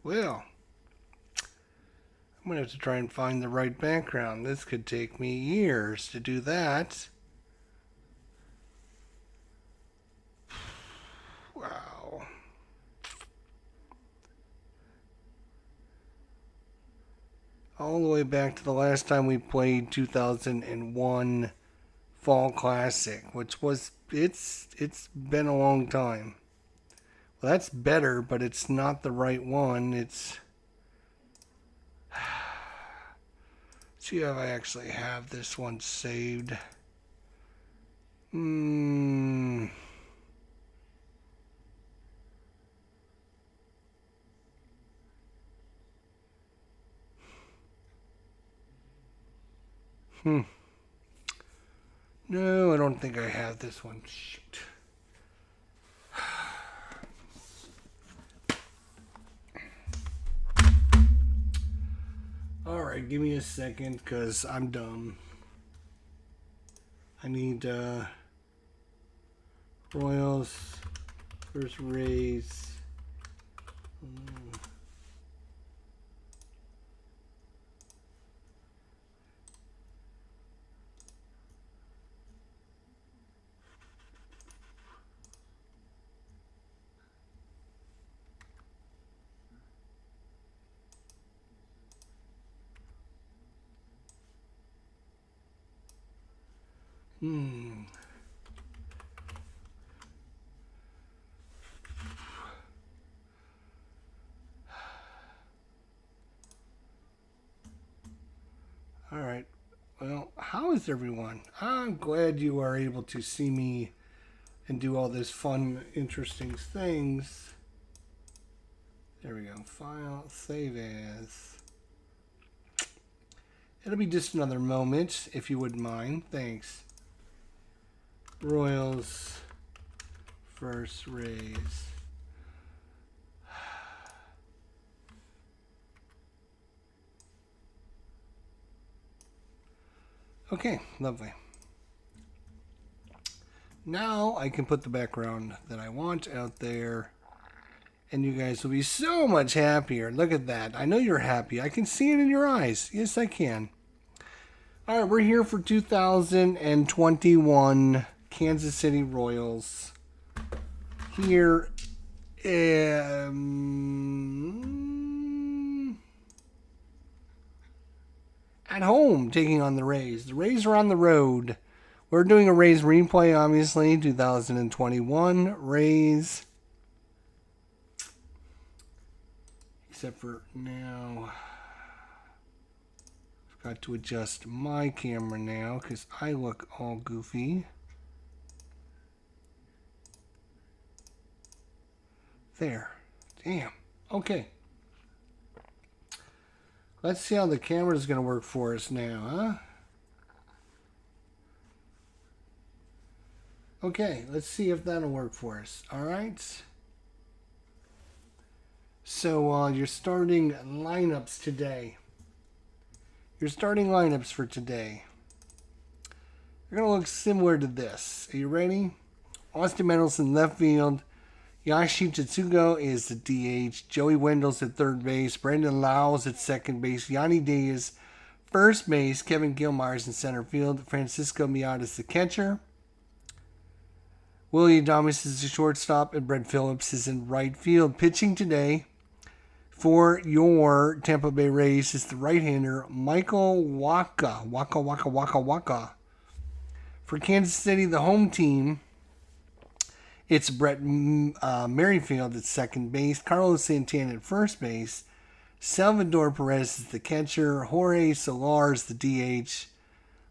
Well, I'm going to have to try and find the right background. This could take me years to do that. Wow. All the way back to the last time we played 2001 Fall Classic, which was it's been a long time. Well, that's better, but it's not the right one. It's see if I actually have this one saved. Hmm. No, I don't think I have this one. Shoot. Alright, give me a second because I'm dumb. I need Royals, first Rays. Alright. Well, how is everyone? I'm glad you are able to see me and do all this fun, interesting things. There we go. File, save as. It'll be just another moment, if you wouldn't mind. Thanks. Royals, first Rays. Okay, lovely. Now I can put the background that I want out there, and you guys will be so much happier. Look at that. I know you're happy. I can see it in your eyes. Yes, I can. All right, we're here for 2021 Kansas City Royals. Here, at home, taking on the Rays. The Rays are on the road. We're doing a Rays replay, obviously, 2021 Rays. Except for now, I've got to adjust my camera now because I look all goofy. There. Damn. Okay. Let's see how the camera is going to work for us now, huh? Okay, let's see if that'll work for us. All right. So your starting lineups today. Your starting lineups for today. They're going to look similar to this. Are you ready? Austin Mendelson, left field. Yashi Tetsugo is the DH. Joey Wendell's at third base. Brandon Lau's at second base. Yanni Diaz, first base. Kevin Gilmore's in center field. Francisco Miata is the catcher. Willie Adames is the shortstop. And Brett Phillips is in right field. Pitching today for your Tampa Bay Rays is the right-hander Michael Wacha. Waka. For Kansas City, the home team, it's Brett Merrifield at second base, Carlos Santana at first base, Salvador Perez is the catcher, Jorge Solar is the DH,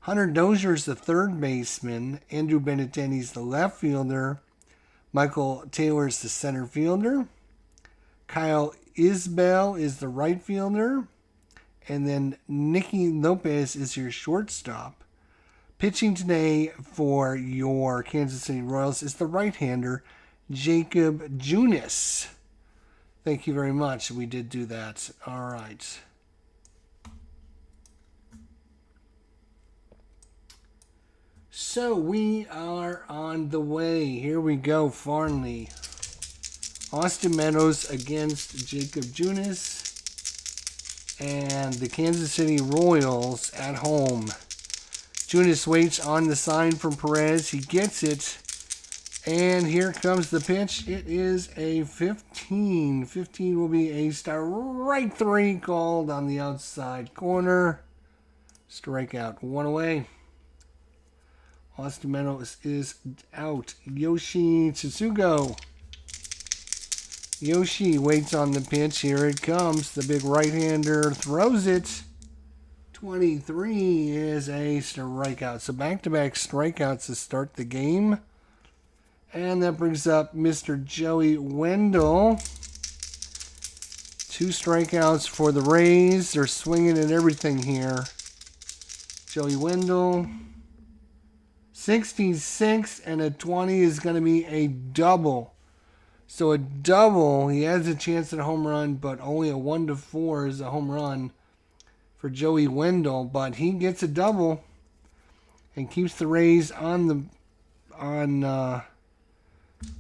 Hunter Dozier is the third baseman, Andrew Benintendi is the left fielder, Michael Taylor is the center fielder, Kyle Isbell is the right fielder, and then Nicky Lopez is your shortstop. Pitching today for your Kansas City Royals is the right-hander, Jacob Junis. Thank you very much. We did do that. All right. So we are on the way. Here we go, Farnley. Austin Meadows against Jacob Junis. And the Kansas City Royals at home. Junis waits on the sign from Perez. He gets it. And here comes the pitch. It is a 15. 15 will be a strike 3 called on the outside corner. Strikeout 1 away. Austin Meadows is out. Yoshi Tsutsugo. Yoshi waits on the pitch. Here it comes. The big right-hander throws it. 23 is a strikeout. So back-to-back strikeouts to start the game. And that brings up Mr. Joey Wendell. 2 strikeouts for the Rays. They're swinging at everything here. Joey Wendell. 66 and a 20 is going to be a double. So a double, he has a chance at a home run, but only a 1-4 is a home run for Joey Wendell. But he gets a double and keeps the Rays on the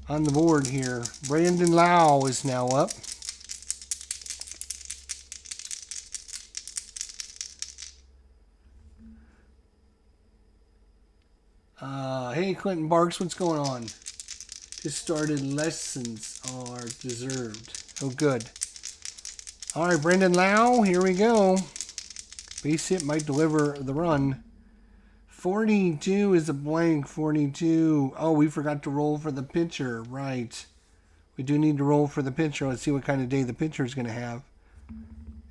board here. Brandon Lau is now up. Hey, Clinton Barks, what's going on? Just started. Lessons are deserved. Oh, good. All right, Brandon Lau, here we go. Base hit might deliver the run. 42 is a blank. 42. Oh, we forgot to roll for the pitcher. Right. We do need to roll for the pitcher. Let's see what kind of day the pitcher is going to have.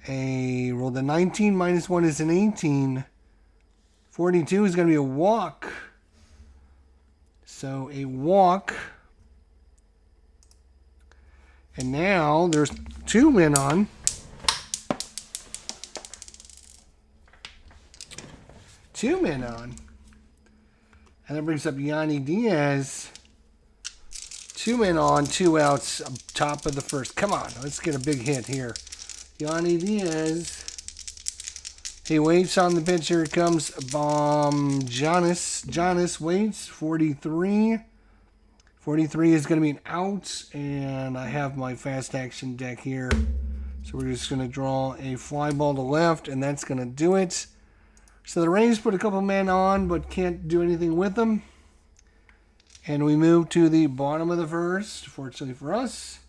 A roll the 19 minus 1 is an 18. 42 is going to be a walk. So a walk. And now there's 2 men on. And that brings up Yanni Diaz. 2 men on, 2 outs, top of the first. Come on, let's get a big hit here. Yanni Diaz. He waits on the pitch. Here comes Jonas. Jonas waits. 43. 43 is going to be an out. And I have my fast action deck here. So we're just going to draw a fly ball to left. And that's going to do it. So the Rays put a couple men on, but can't do anything with them. And we move to the bottom of the first. Fortunately for us,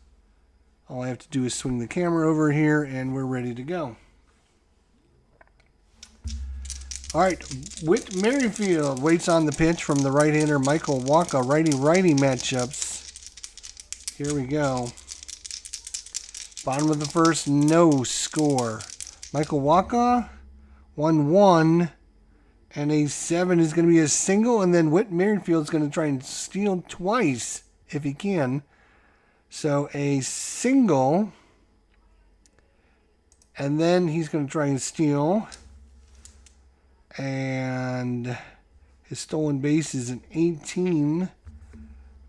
all I have to do is swing the camera over here, and we're ready to go. All right, Whit Merrifield waits on the pitch from the right-hander Michael Wacha. Righty-righty matchups. Here we go. Bottom of the first, no score. Michael Wacha, 1-1, and a 7 is going to be a single, and then Whit Merrifield is going to try and steal twice if he can. So a single, and then he's going to try and steal. And his stolen base is an 18.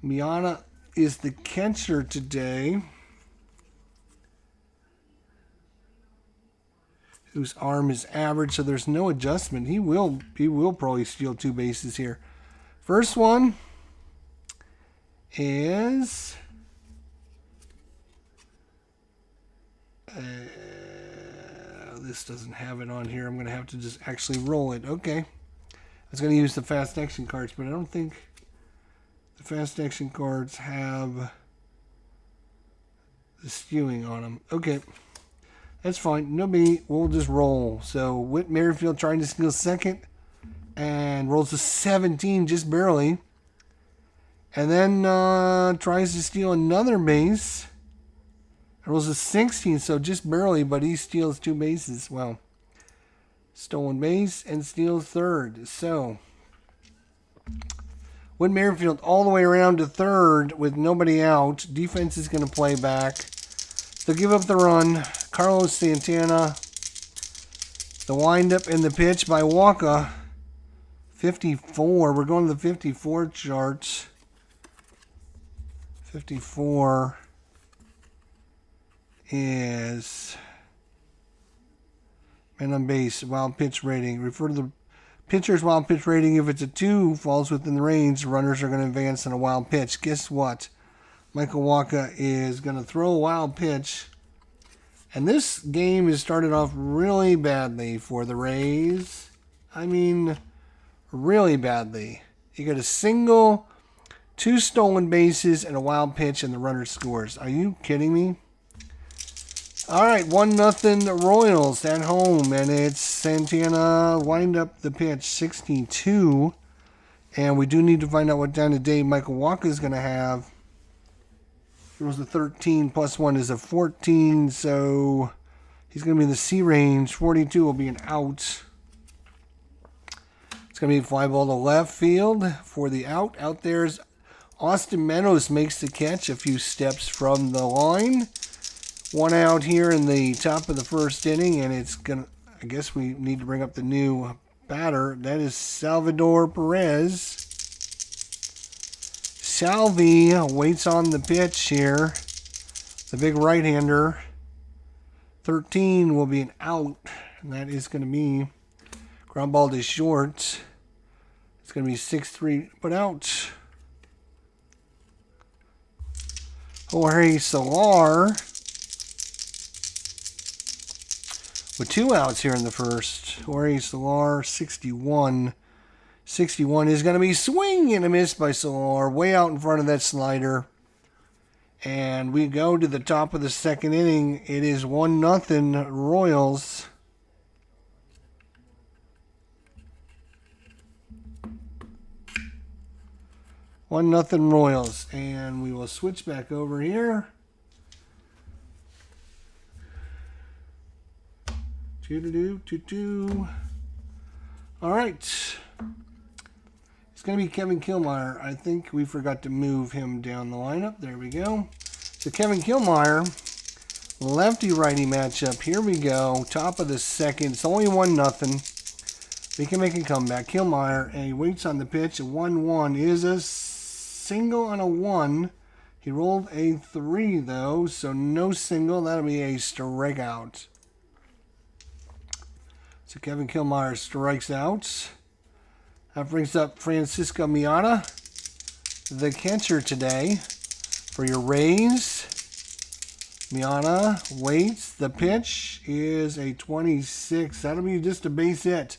Miata is the catcher today, whose arm is average, so there's no adjustment. He will probably steal 2 bases here. First one is this doesn't have it on here. I'm going to have to just actually roll it. Okay. I was going to use the fast action cards, but I don't think the fast action cards have the skewing on them. Okay. That's fine. No biggie. We'll just roll. So Whit Merrifield trying to steal second and rolls a 17 just barely. And then tries to steal another base. Rolls a 16, so just barely, but he steals 2 bases. Well, stolen base and steals third. So, Whit Merrifield all the way around to third with nobody out. Defense is going to play back. They'll give up the run. Carlos Santana. The windup and the pitch by Wacha. 54. We're going to the 54 charts. 54. Is man on base, wild pitch rating. Refer to the pitcher's wild pitch rating. If it's a 2, falls within the range, runners are going to advance on a wild pitch. Guess what? Michael Wacha is going to throw a wild pitch. And this game has started off really badly for the Rays. I mean, really badly. You got a single, 2 stolen bases, and a wild pitch, and the runner scores. Are you kidding me? All right, 1-0 Royals at home, and it's Santana lined up the pitch, 62. And we do need to find out what down to day Michael Wacha is going to have. It was a 13 plus 1 is a 14, so he's going to be in the C range. 42 will be an out. It's going to be a fly ball to left field for the out. Out there's Austin Meadows makes the catch a few steps from the line. 1 out here in the top of the first inning, and it's going to, I guess we need to bring up the new batter. That is Salvador Perez. Salvi waits on the pitch here. The big right-hander. 13 will be an out, and that is going to be ground ball to short. It's going to be 6-3, but out. Jorge Solar with 2 outs here in the first. Jorge Solar, 61. 61 is going to be swing and a miss by Solar, way out in front of that slider. And we go to the top of the second inning. It is 1-0 Royals. One nothing Royals. And we will switch back over here. All right. It's going to be Kevin Killmeyer. I think we forgot to move him down the lineup. There we go. So Kevin Killmeyer, lefty-righty matchup. Here we go. Top of the second. It's only 1-0. We can make a comeback. Killmeyer, and he waits on the pitch. A 1-1 is a single on a 1. He rolled a 3, though, so no single. That'll be a strikeout. So Kevin Killmeyer strikes out. That brings up Francisco Miata, the catcher today for your Rays. Miata waits. The pitch is a 26. That'll be just a base hit.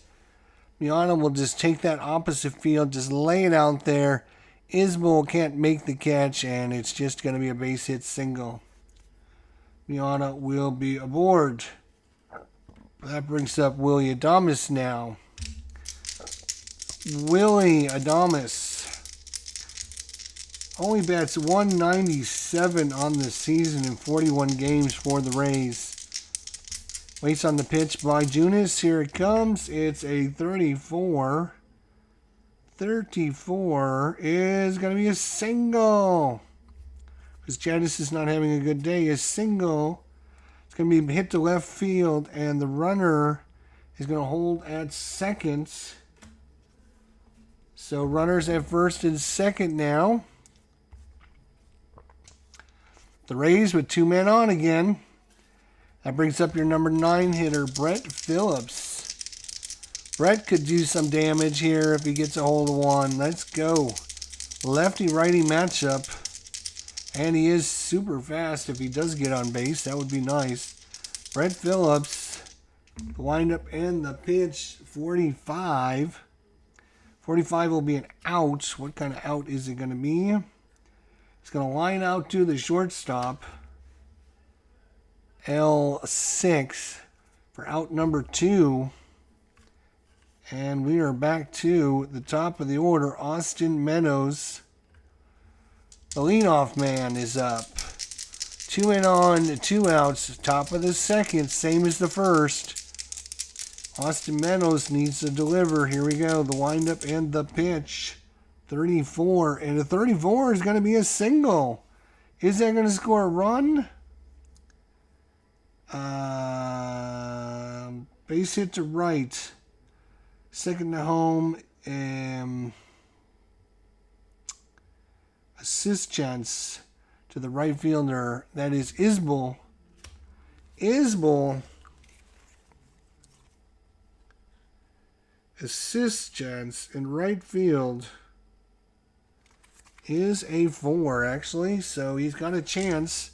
Miata will just take that opposite field, just lay it out there. Isbell can't make the catch, and it's just going to be a base hit single. Miata will be aboard. That brings up Willie Adames now. Willie Adames only bats 197 on the season in 41 games for the Rays. Waits on the pitch by Junis. Here it comes. It's a 34. 34 is going to be a single. Because Junis is not having a good day. A single. It's going to be hit to left field, and the runner is going to hold at second. So runners at first and second now. The Rays with 2 men on again. That brings up your number 9 hitter, Brett Phillips. Brett could do some damage here if he gets a hold of one. Let's go. Lefty-righty matchup. And he is super fast if he does get on base. That would be nice. Brett Phillips, the windup and the pitch, 45. 45 will be an out. What kind of out is it going to be? It's going to line out to the shortstop. L6 for out number 2. And we are back to the top of the order. Austin Meadows. The leadoff man is up. 2 in on, 2 outs. Top of the second, same as the first. Austin Meadows needs to deliver. Here we go. The windup and the pitch. 34. And a 34 is going to be a single. Is that going to score a run? Base hit to right. Second to home. Assist chance to the right fielder. That is Isbell. Isbell. Assist chance in right field is a 4, actually. So he's got a chance.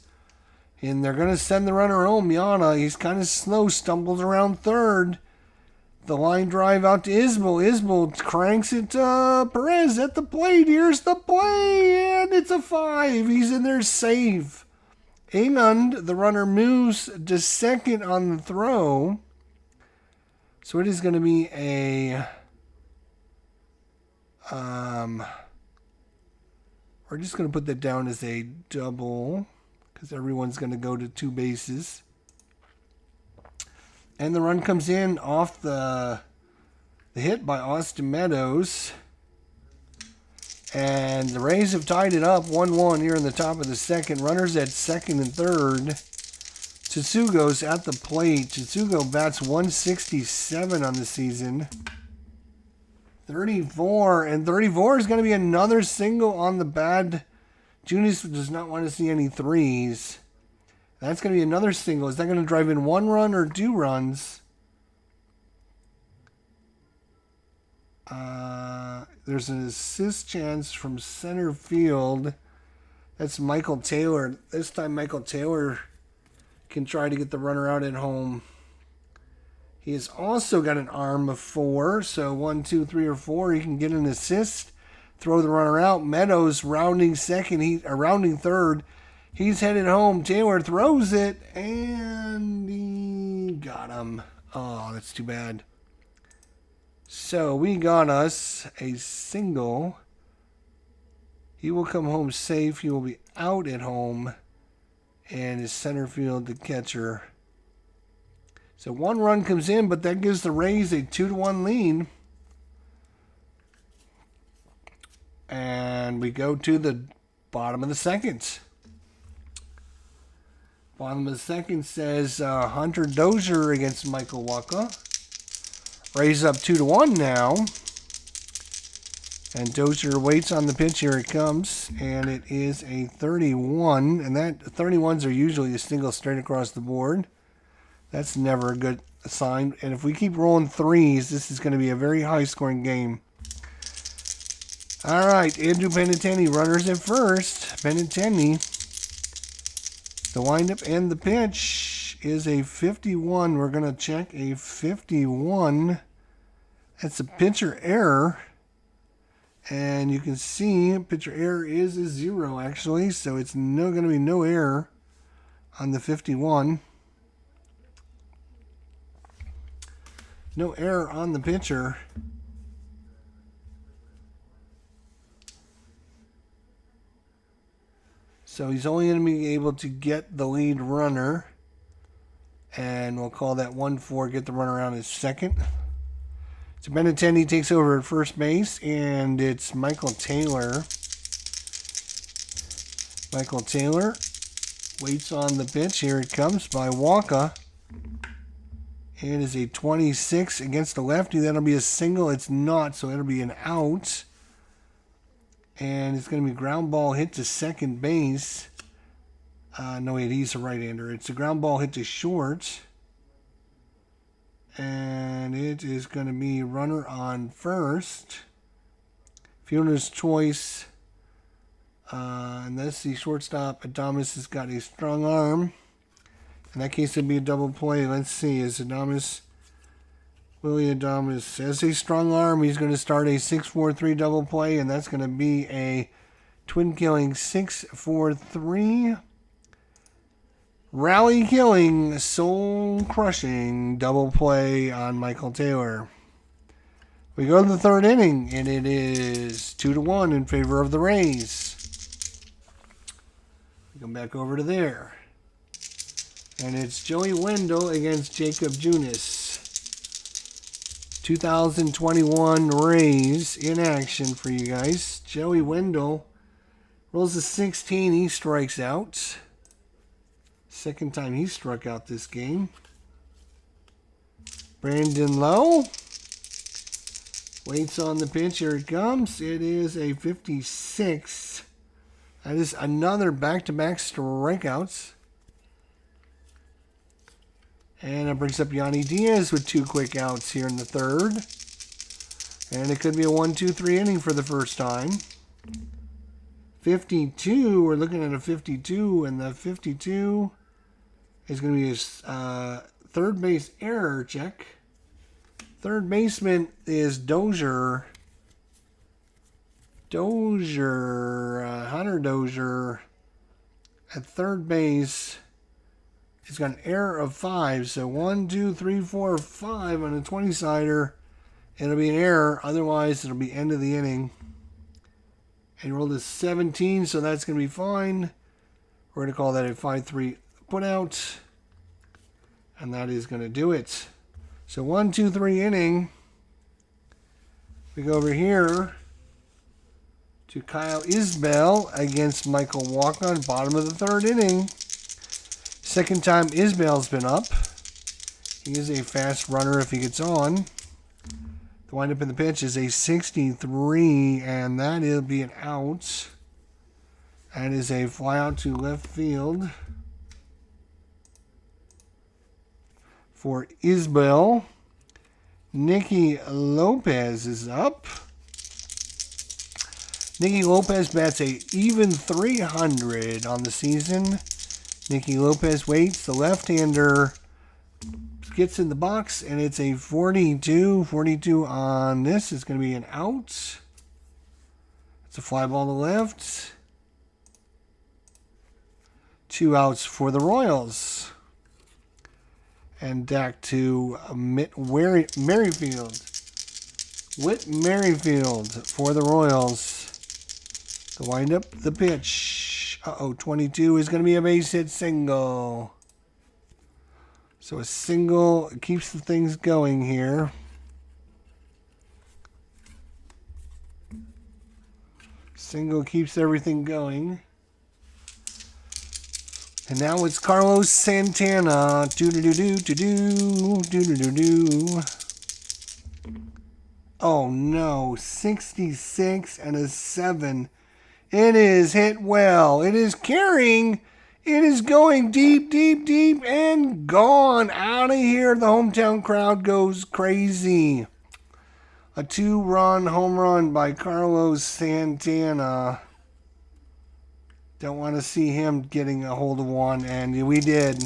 And they're going to send the runner home. Yana, he's kind of slow, stumbles around third. The line drive out to Isbell. Isbell cranks it to Perez at the plate. Here's the play, and it's a 5. He's in there safe. Anand, the runner, moves to second on the throw. So it is going to be a... we're just going to put that down as a double, because everyone's going to go to 2 bases. And the run comes in off the hit by Austin Meadows. And the Rays have tied it up 1-1 here in the top of the second. Runners at second and third. Tsutsugo's at the plate. Tsutsugo bats 167 on the season. 34. And 34 is going to be another single on the bad. Junis does not want to see any 3s. That's going to be another single. Is that going to drive in 1 run or 2 runs? There's an assist chance from center field. That's Michael Taylor. This time Michael Taylor can try to get the runner out at home. He has also got an arm of 4. So 1, 2, 3, or 4. He can get an assist. Throw the runner out. Meadows rounding second. Rounding third. He's headed home. Taylor throws it, and he got him. Oh, that's too bad. So we got us a single. He will come home safe. He will be out at home, and his center field, the catcher. So 1 run comes in, but that gives the Rays a 2-1 lead. And we go to the bottom of the second. Bottom of the second says Hunter Dozier against Michael Wacha. Rays up 2-1 now. And Dozier waits on the pitch. Here it comes. And it is a 31. And that 31s are usually a single straight across the board. That's never a good sign. And if we keep rolling 3s, this is going to be a very high-scoring game. All right, Andrew Benintendi, runners at first. Benintendi. The windup and the pitch is a 51. We're going to check a 51. That's a pitcher error. And you can see pitcher error is a 0, actually. So it's going to be no error on the 51. No error on the pitcher. So he's only going to be able to get the lead runner. And we'll call that 1-4, get the runner out at second. So Benintendi takes over at first base, and it's Michael Taylor. Michael Taylor waits on the pitch. Here it comes by Wacha. It is a 26 against the lefty. That'll be a single. It's not, so it'll be an out. And it's going to be ground ball hit to second base. No, wait, he's a right-hander. It's a ground ball hit to short. And it is going to be runner on first. Fielder's choice. And that's the shortstop. Adames has got a strong arm. In that case, it'd be a double play. Let's see. Is Adames... Willie Adames has a strong arm. He's going to start a 6-4-3 double play, and that's going to be a twin-killing 6-4-3 rally-killing, soul-crushing double play on Michael Taylor. We go to the third inning, and it is 2-1 in favor of the Rays. We come back over to there. And it's Joey Wendell against Jacob Junis. 2021 Rays in action for you guys. Joey Wendell rolls a 16. He strikes out. Second time he struck out this game. Brandon Lowe waits on the pitch. Here it comes. It is a 56. That is another back-to-back strikeouts. And it brings up Yanni Diaz with 2 quick outs here in the third. And it could be a 1-2-3 inning for the first time. 52. We're looking at a 52, and the 52 is going to be his third base error check. Third baseman is Dozier. Hunter Dozier at third base. He's got an error of 5. So 1, 2, 3, 4, 5 on a 20-sider. It'll be an error. Otherwise, it'll be end of the inning. And he rolled a 17, so that's going to be fine. We're going to call that a 5-3 putout. And that is going to do it. So 1, 2, 3 inning. We go over here to Kyle Isbell against Michael Walker, bottom of the third inning. Second time Isbell's been up. He is a fast runner if he gets on. The windup in the pitch is a 63, and that will be an out. That is a fly out to left field for Isbell. Nicky Lopez is up. Nicky Lopez bats a even 300 on the season. Nicky Lopez waits. The left-hander gets in the box, and it's a 42. 42 on this is going to be an out. It's a fly ball to left. 2 outs for the Royals. And back to Merrifield. Whit Merrifield for the Royals. The windup, the pitch. 22 is going to be a base hit single. So a single keeps the things going here. Single keeps everything going. And now it's Carlos Santana. Do-do-do-do-do-do. Oh no, 66 and a 7. It is hit well. It is carrying. It is going deep, deep, deep, and gone. Out of here. The hometown crowd goes crazy. A 2-run home run by Carlos Santana. Don't want to see him getting a hold of one, and we did.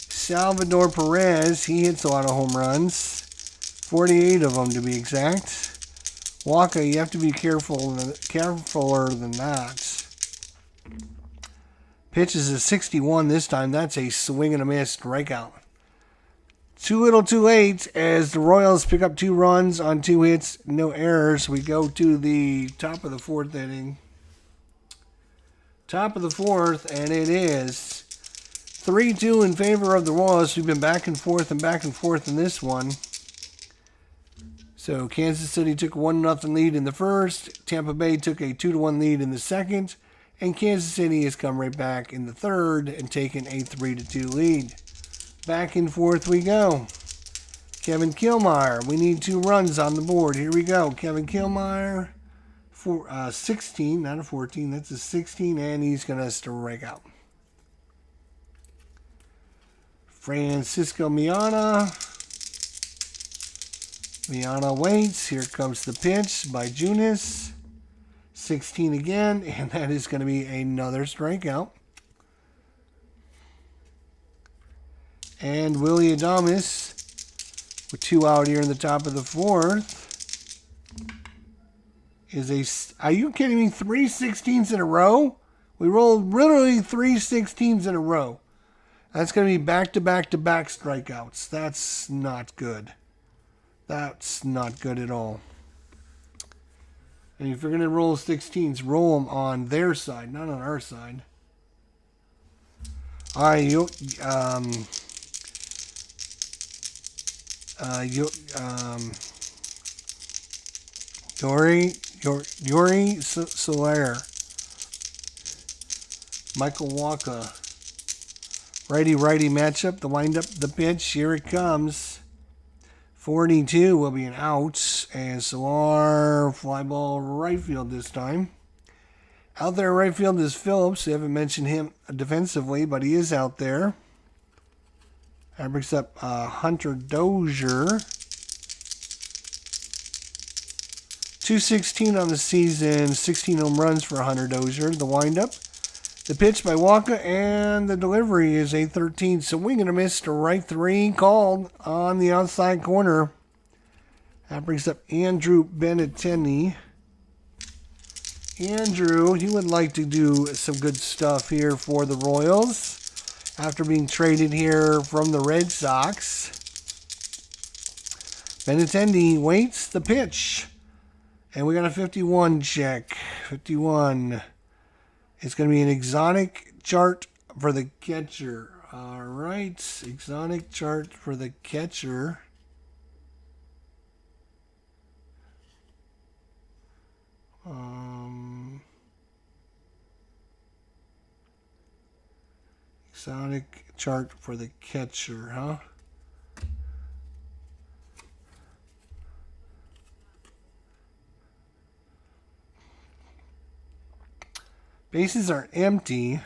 Salvador Perez, he hits a lot of home runs. 48 of them to be exact. Walker, you have to be carefuler than that. Pitch is a 61 this time. That's a swing and a miss strikeout. Too little too late as the Royals pick up 2 runs on 2 hits, no errors. We go to the top of the 4th inning. Top of the 4th, and it is 3-2 in favor of the Royals. We've been back and forth in this one. So Kansas City took a 1-0 lead in the first. Tampa Bay took a 2-1 lead in the second. And Kansas City has come right back in the third and taken a 3-2 lead. Back and forth we go. Kevin Killmeyer. We need 2 runs on the board. Here we go. Kevin Killmeyer. 16, not a 14. That's a 16, and he's going to strike out. Francisco Miana. Miana waits. Here comes the pitch by Junis. 16 again, and that is going to be another strikeout. And Willie Adames with 2 out here in the top of the 4th. Are you kidding me? 3 16s in a row? We rolled literally 3 16s in a row. That's going to be back-to-back-to-back strikeouts. That's not good. That's not good at all. And if you're going to roll 16s, roll them on their side, not on our side. All right, Yuri Soler, Michael Walker, righty-righty matchup. The windup, the pitch, here it comes. 42 will be an out, and Solar fly ball right field this time. Out there right field is Phillips. We haven't mentioned him defensively, but he is out there. That brings up Hunter Dozier. 216 on the season, 16 home runs for Hunter Dozier. The windup, the pitch by Walker, and the delivery is a 13. Swing and a miss to right 3, called on the outside corner. That brings up Andrew Benintendi. Andrew, he would like to do some good stuff here for the Royals after being traded here from the Red Sox. Benintendi waits the pitch. And we got a 51 check. 51. It's going to be an exotic chart for the catcher. All right. Exotic chart for the catcher. Exotic chart for the catcher, huh? Bases are empty.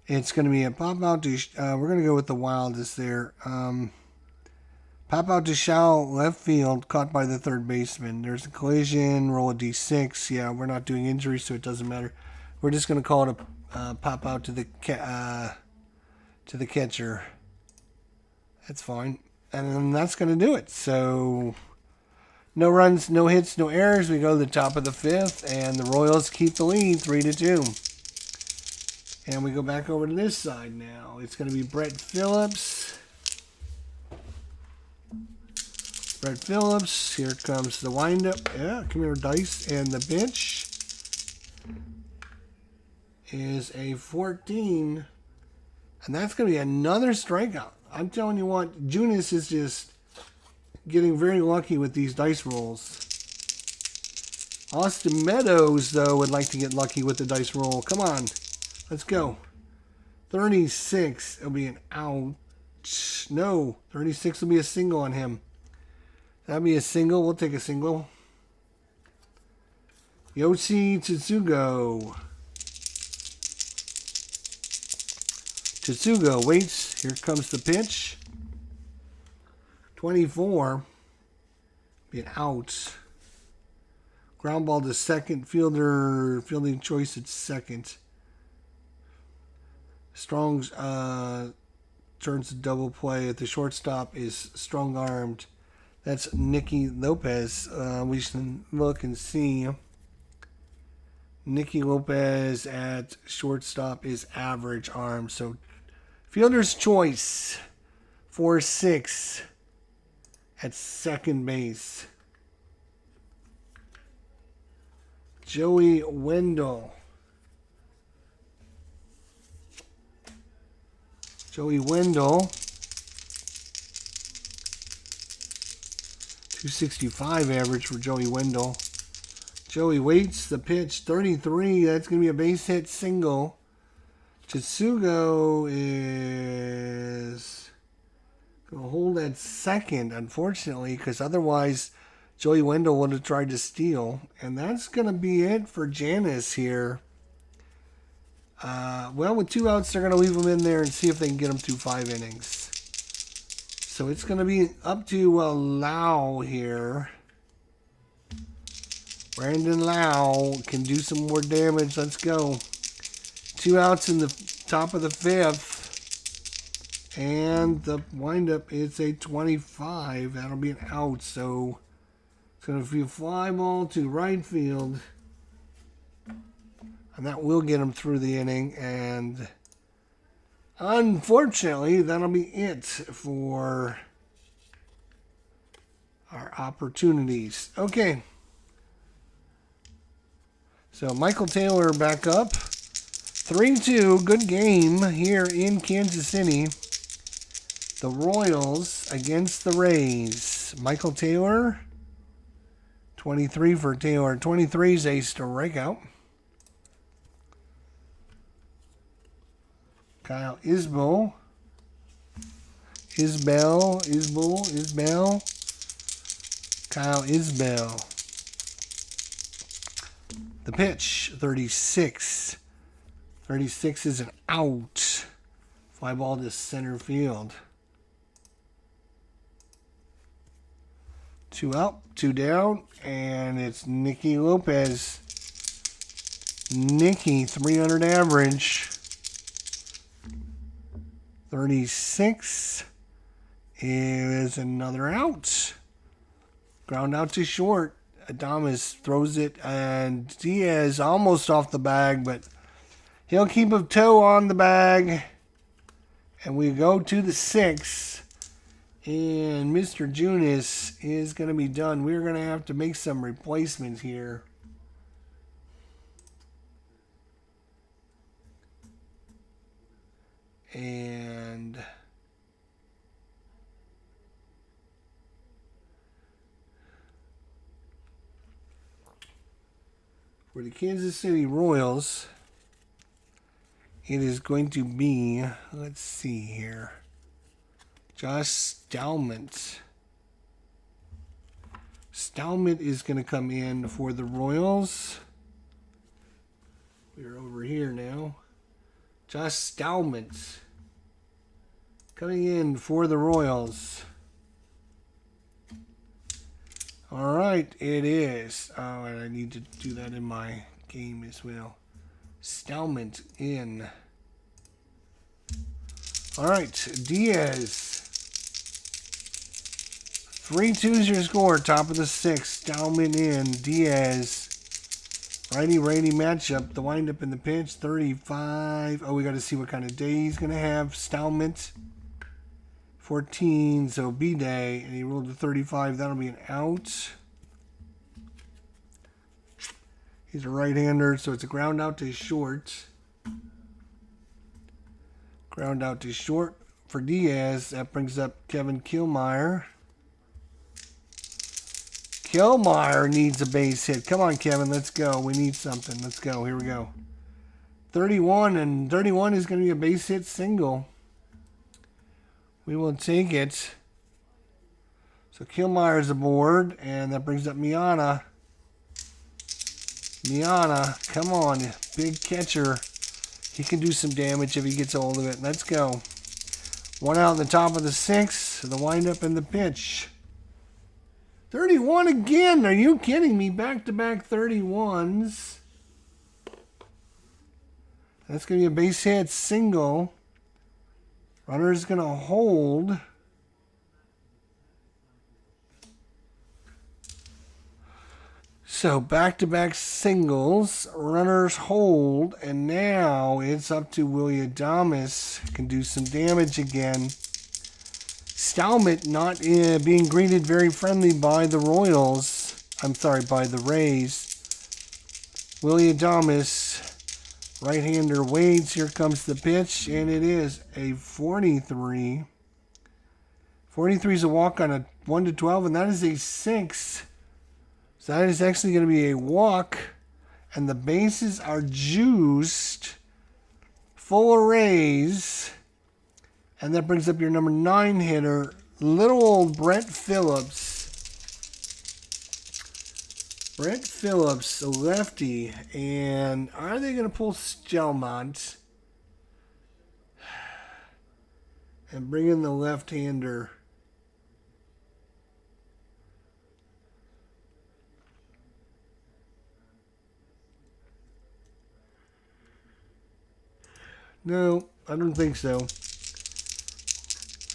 It's going to be a pop out to. We're going to go with the wildest there. Pop out to Shaw, left field, caught by the third baseman. There's a collision. Roll a d6. Yeah, we're not doing injuries, so it doesn't matter. We're just going to call it a pop out to the catcher. That's fine, and then that's going to do it. So. No runs, no hits, no errors. We go to the top of the 5th, and the Royals keep the lead 3-2. And we go back over to this side now. It's going to be Brett Phillips. Brett Phillips. Here comes the windup. Yeah, come here, dice. And the pitch is a 14. And that's going to be another strikeout. I'm telling you what, Junis is just getting very lucky with these dice rolls. Austin Meadows, though, would like to get lucky with the dice roll. Come on. Let's go. 36. It'll be an out. No. 36 will be a single on him. That'll be a single. We'll take a single. Yoshi Tsutsugo. Tsutsugo waits. Here comes the pitch. 24, be an out. Ground ball to second, fielding choice at second. Strong's turns to double play at the shortstop is strong-armed. That's Nicky Lopez. We can look and see. Nicky Lopez at shortstop is average arm. So fielder's choice, 4-6. At second base, Joey Wendell. Joey Wendell, 265 average for Joey Wendell. Joey waits the pitch, 33. That's going to be a base hit single. Tsutsugo is going to hold at second, unfortunately, because otherwise Joey Wendell would have tried to steal. And that's going to be it for Janice here. Well, with 2 outs, they're going to leave him in there and see if they can get him through 5 innings. So it's going to be up to Lau here. Brandon Lau can do some more damage. Let's go. 2 outs in the top of the 5th. And the windup is a 25. That'll be an out. So it's going to be a fly ball to right field. And that will get him through the inning. And unfortunately, that'll be it for our opportunities. Okay. So Michael Taylor back up. 3-2. Good game here in Kansas City. The Royals against the Rays. Michael Taylor. 23 for Taylor. 23 is a strikeout. Kyle Isbell. Isbell. Kyle Isbell. The pitch, 36. 36 is an out. Fly ball to center field. 2 up, 2 down, and it's Nicky Lopez. Nicky, 300 average. 36 is another out. Ground out to short. Adames throws it, and Diaz almost off the bag, but he'll keep a toe on the bag. And we go to the 6. And Mr. Junis is going to be done. We're going to have to make some replacements here. And for the Kansas City Royals, it is going to be, let's see here, Josh Stalmant. Stalmant is going to come in for the Royals. We're over here now. Josh Stalmant coming in for the Royals. All right, it is. Oh, and I need to do that in my game as well. Stalmant in. All right, Diaz. 3-2's your score, top of the 6th. Stalmant in. Diaz. Righty-righty matchup. The windup in the pitch, 35. Oh, we got to see what kind of day he's going to have. Stalmant, 14, so B-day, and he rolled a 35. That'll be an out. He's a right-hander, so it's a ground out to short. Ground out to short for Diaz. That brings up Kevin Killmeyer. Killmeyer needs a base hit. Come on, Kevin, let's go. We need something. Let's go. Here we go. 31, and 31 is going to be a base hit single. We will take it. So Killmeyer's aboard, and that brings up Miana. Miana, come on, big catcher. He can do some damage if he gets a hold of it. Let's go. 1 out in the top of the 6th. The windup and the pitch. 31 again. Are you kidding me? Back-to-back 31s. That's going to be a base hit single. Runner's going to hold. So back-to-back singles. Runners hold. And now it's up to Willie Adames. Can do some damage again. Stalmant not being greeted very friendly by the Royals. I'm sorry, by the Rays. Willie Adames, right-hander, waits. Here comes the pitch, and it is a 43. 43 is a walk on a 1-12, and that is a 6. So that is actually going to be a walk, and the bases are juiced, full of Rays. And that brings up your number 9 hitter, little old Brett Phillips. Brett Phillips, a lefty. And are they going to pull Stelmont and bring in the left-hander? No, I don't think so.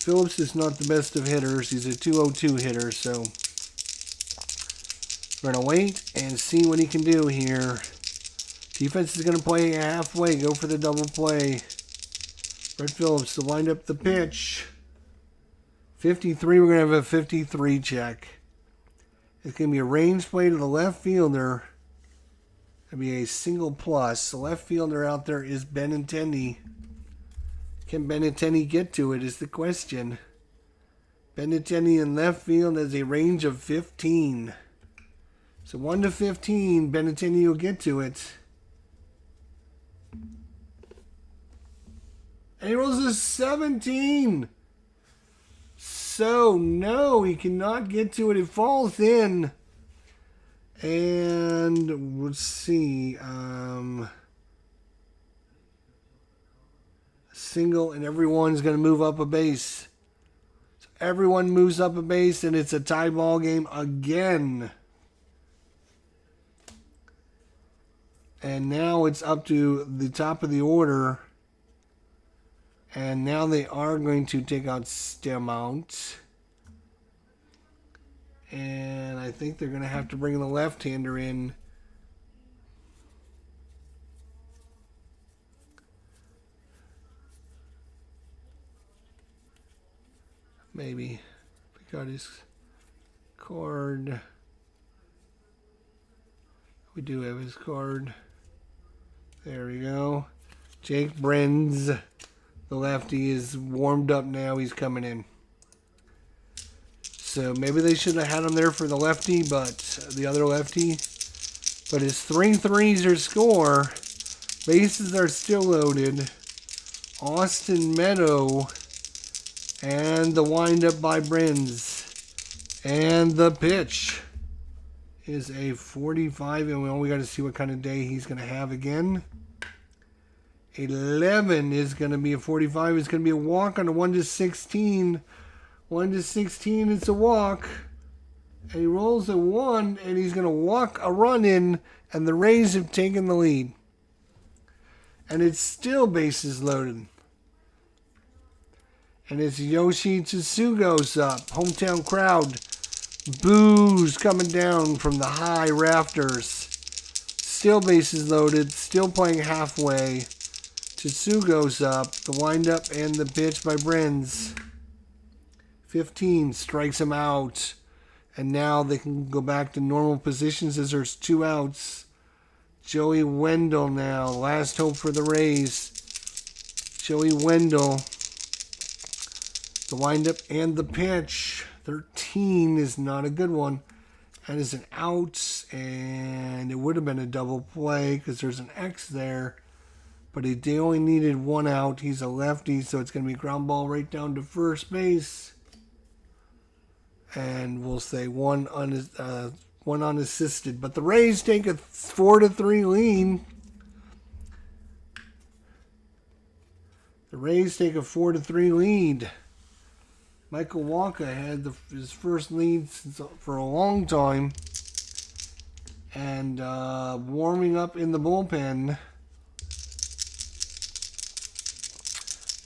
Phillips is not the best of hitters. He's a 202 hitter, so we're going to wait and see what he can do here. Defense is going to play halfway. Go for the double play. Brett Phillips to wind up the pitch. 53, we're going to have a 53 check. It's going to be a range play to the left fielder. It'll be a single plus. The left fielder out there is Benintendi. Can Benintendi get to it is the question. Benintendi in left field has a range of 15. So 1 to 15, Benintendi will get to it. And he rolls a 17. So no, he cannot get to it. It falls in. And let's see. Single, and everyone's going to move up a base. So Everyone moves up a base, and it's a tie ball game again. And now it's up to the top of the order. And now they are going to take out stem out. And I think they're going to have to bring the left-hander in. Maybe. Pick out his card. We do have his card. There we go. Jake Brenz, the lefty, is warmed up now. He's coming in. So maybe they should have had him there for the lefty, but the other lefty. But his 3-3s are score. Bases are still loaded. Austin Meadow. And the windup by Brenz. And the pitch is a 45, and we only got to see what kind of day he's going to have again. 11 is going to be a 45. It's going to be a walk on a 1-16. 1-16, it's a walk. And he rolls a 1, and he's going to walk a run in, and the Rays have taken the lead. And it's still bases loaded. And it's Yoshi Tsutsugo's up. Hometown crowd. Boos coming down from the high rafters. Still bases loaded. Still playing halfway. Tsutsugo's up. The windup and the pitch by Brenz. 15 strikes him out. And now they can go back to normal positions as there's 2 outs. Joey Wendell now. Last hope for the Rays. Joey Wendell. The windup and the pitch. 13 is not a good one. That is an out, and it would have been a double play because there's an X there. But they only needed 1 out. He's a lefty, so it's going to be ground ball right down to first base. And we'll say one unassisted. But the Rays take a 4-3 lead. The Rays take a 4-3 lead. Michael Wacha had his first lead for a long time. And warming up in the bullpen.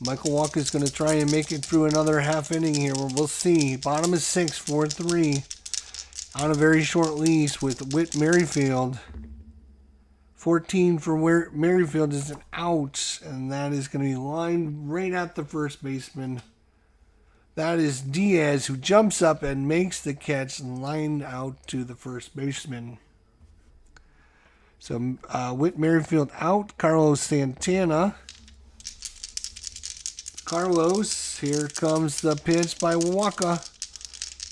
Michael Wacha is going to try and make it through another half inning here. We'll see. Bottom is 6, 4-3. On a very short leash with Whit Merrifield. 14 for Merrifield is an out. And that is going to be lined right at the first baseman. That is Diaz, who jumps up and makes the catch and lined out to the first baseman. So Whit Merrifield out. Carlos Santana. Carlos, here comes the pitch by Wacha.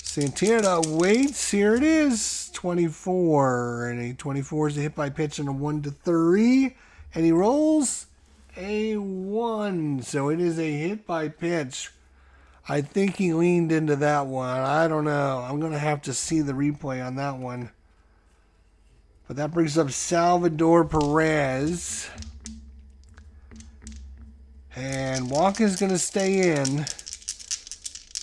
Santana waits. Here it is. 24. And a 24 is a hit by pitch on a 1-3. And he rolls a 1. So it is a hit by pitch. I think he leaned into that one. I don't know. I'm going to have to see the replay on that one. But that brings up Salvador Perez. And Wacha's going to stay in.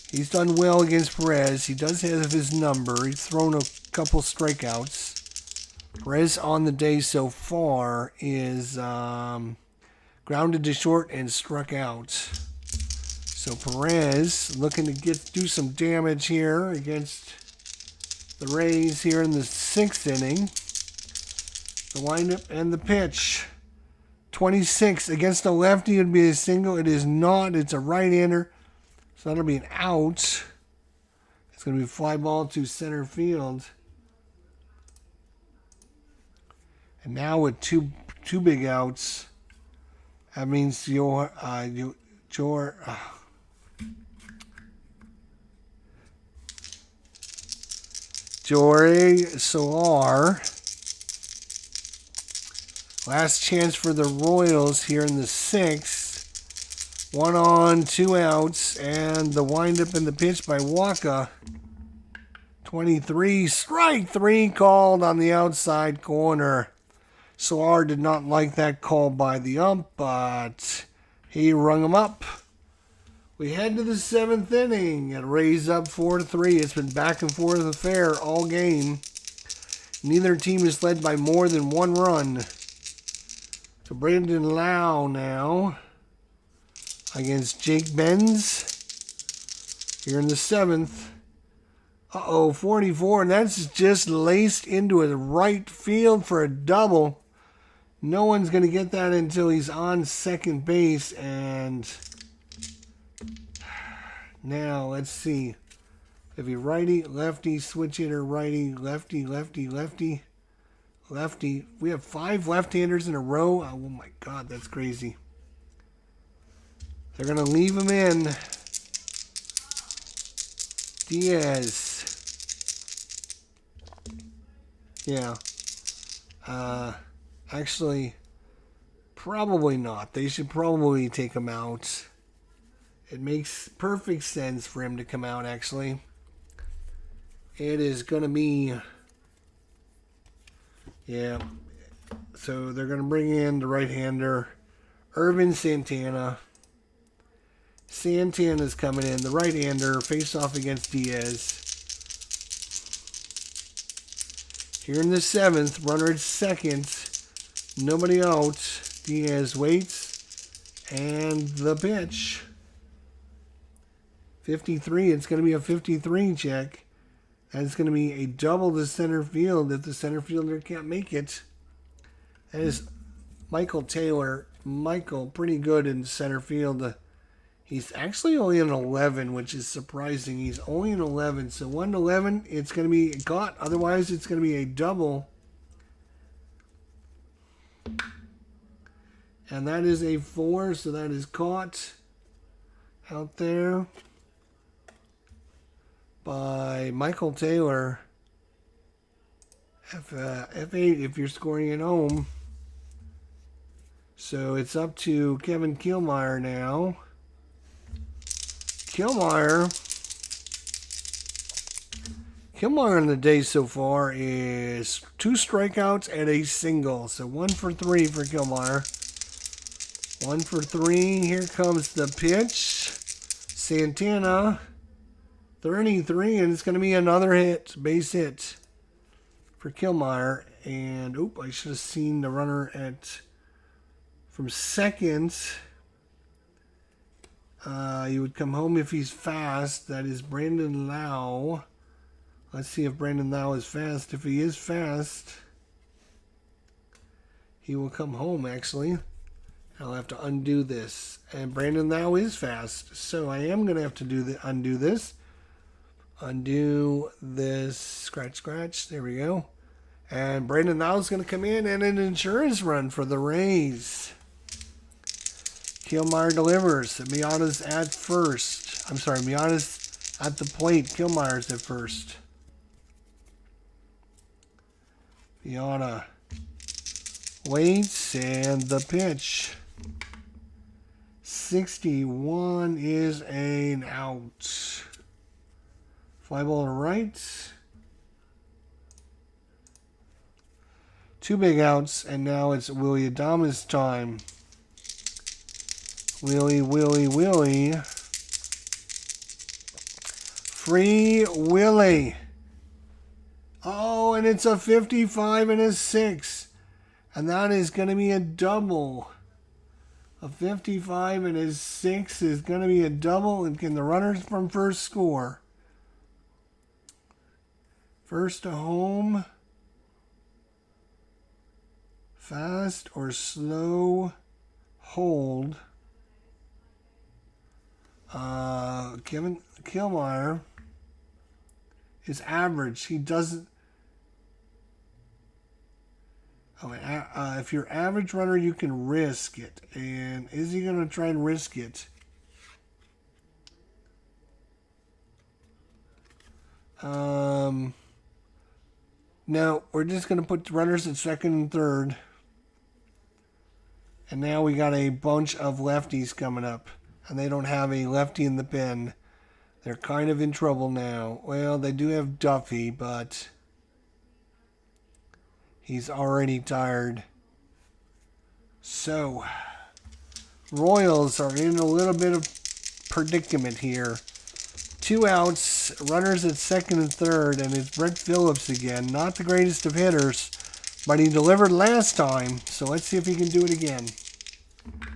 He's done well against Perez. He does have his number. He's thrown a couple strikeouts. Perez on the day so far is grounded to short and struck out. So Perez looking to do some damage here against the Rays here in the 6th inning. The windup and the pitch. 26 against a lefty would be a single. It is not. It's a right-hander. So that'll be an out. It's going to be a fly ball to center field. And now with two big outs, that means Jorge Solar. Last chance for the Royals here in the 6th. 1 on, 2 outs, and the windup and the pitch by Wacha. 23, strike 3 called on the outside corner. Solar did not like that call by the ump, but he rung him up. We head to the 7th inning and Rays up 4-3. It's been back and forth affair all game. Neither team is led by more than 1 run. So Brandon Lau now against Jake Benz here in the 7th. 44, and that's just laced into a right field for a double. No one's going to get that until he's on second base. And now let's see. If he righty, lefty, switch hitter, righty, lefty, lefty, lefty, lefty. We have 5 left-handers in a row. Oh my God, that's crazy. They're going to leave him in. Diaz. Yeah. Actually, probably not. They should probably take him out. It makes perfect sense for him to come out, actually. It is going to be... Yeah. So they're going to bring in the right-hander, Irvin Santana. Santana's coming in. The right-hander face off against Diaz. Here in the 7th, runner at second. Nobody out. Diaz waits. And the pitch. 53. It's going to be a 53 check. That's going to be a double to center field if the center fielder can't make it. That is Michael Taylor. Michael, pretty good in center field. He's actually only an 11, which is surprising. He's only an 11. So 1 to 11, it's going to be caught. Otherwise, it's going to be a double. And that is a 4, so that is caught out there by Michael Taylor. F8 if you're scoring at home. So it's up to Kevin Killmeyer now. Killmeyer in the day so far is 2 strikeouts and a single. So 1 for 3 for Killmeyer. 1 for 3. Here comes the pitch. Santana, 33, and it's going to be another hit, base hit for Killmeyer. And, I should have seen the runner from second. He would come home if he's fast. That is Brandon Lau. Let's see if Brandon Lau is fast. If he is fast, he will come home, actually. I'll have to undo this. And Brandon Lau is fast. So I am going to have to undo this. Undo this. Scratch, scratch. There we go. And Brandon Lau is going to come in and an insurance run for the Rays. Killmeyer delivers. Miata's at first. I'm sorry, Miata's at the plate. Killmeyer's at first. Miata waits, and the pitch. 61 is an out. Fly ball to right. 2 big outs, and now it's Willie Adames' time. Willie. Free Willie. Oh, and it's a 55 and a 6. And that is going to be a double. A 55 and a 6 is going to be a double. And can the runners from first score? First to home. Fast or slow hold. Kevin Killmeyer is average. He doesn't. If you're average runner, you can risk it. And is he going to try and risk it? No, we're just going to put the runners at second and third. And now we got a bunch of lefties coming up. And they don't have a lefty in the pen. They're kind of in trouble now. Well, they do have Duffy, but he's already tired. So, Royals are in a little bit of predicament here. 2 outs, runners at second and third, and it's Brett Phillips again. Not the greatest of hitters, but he delivered last time, so let's see if he can do it again.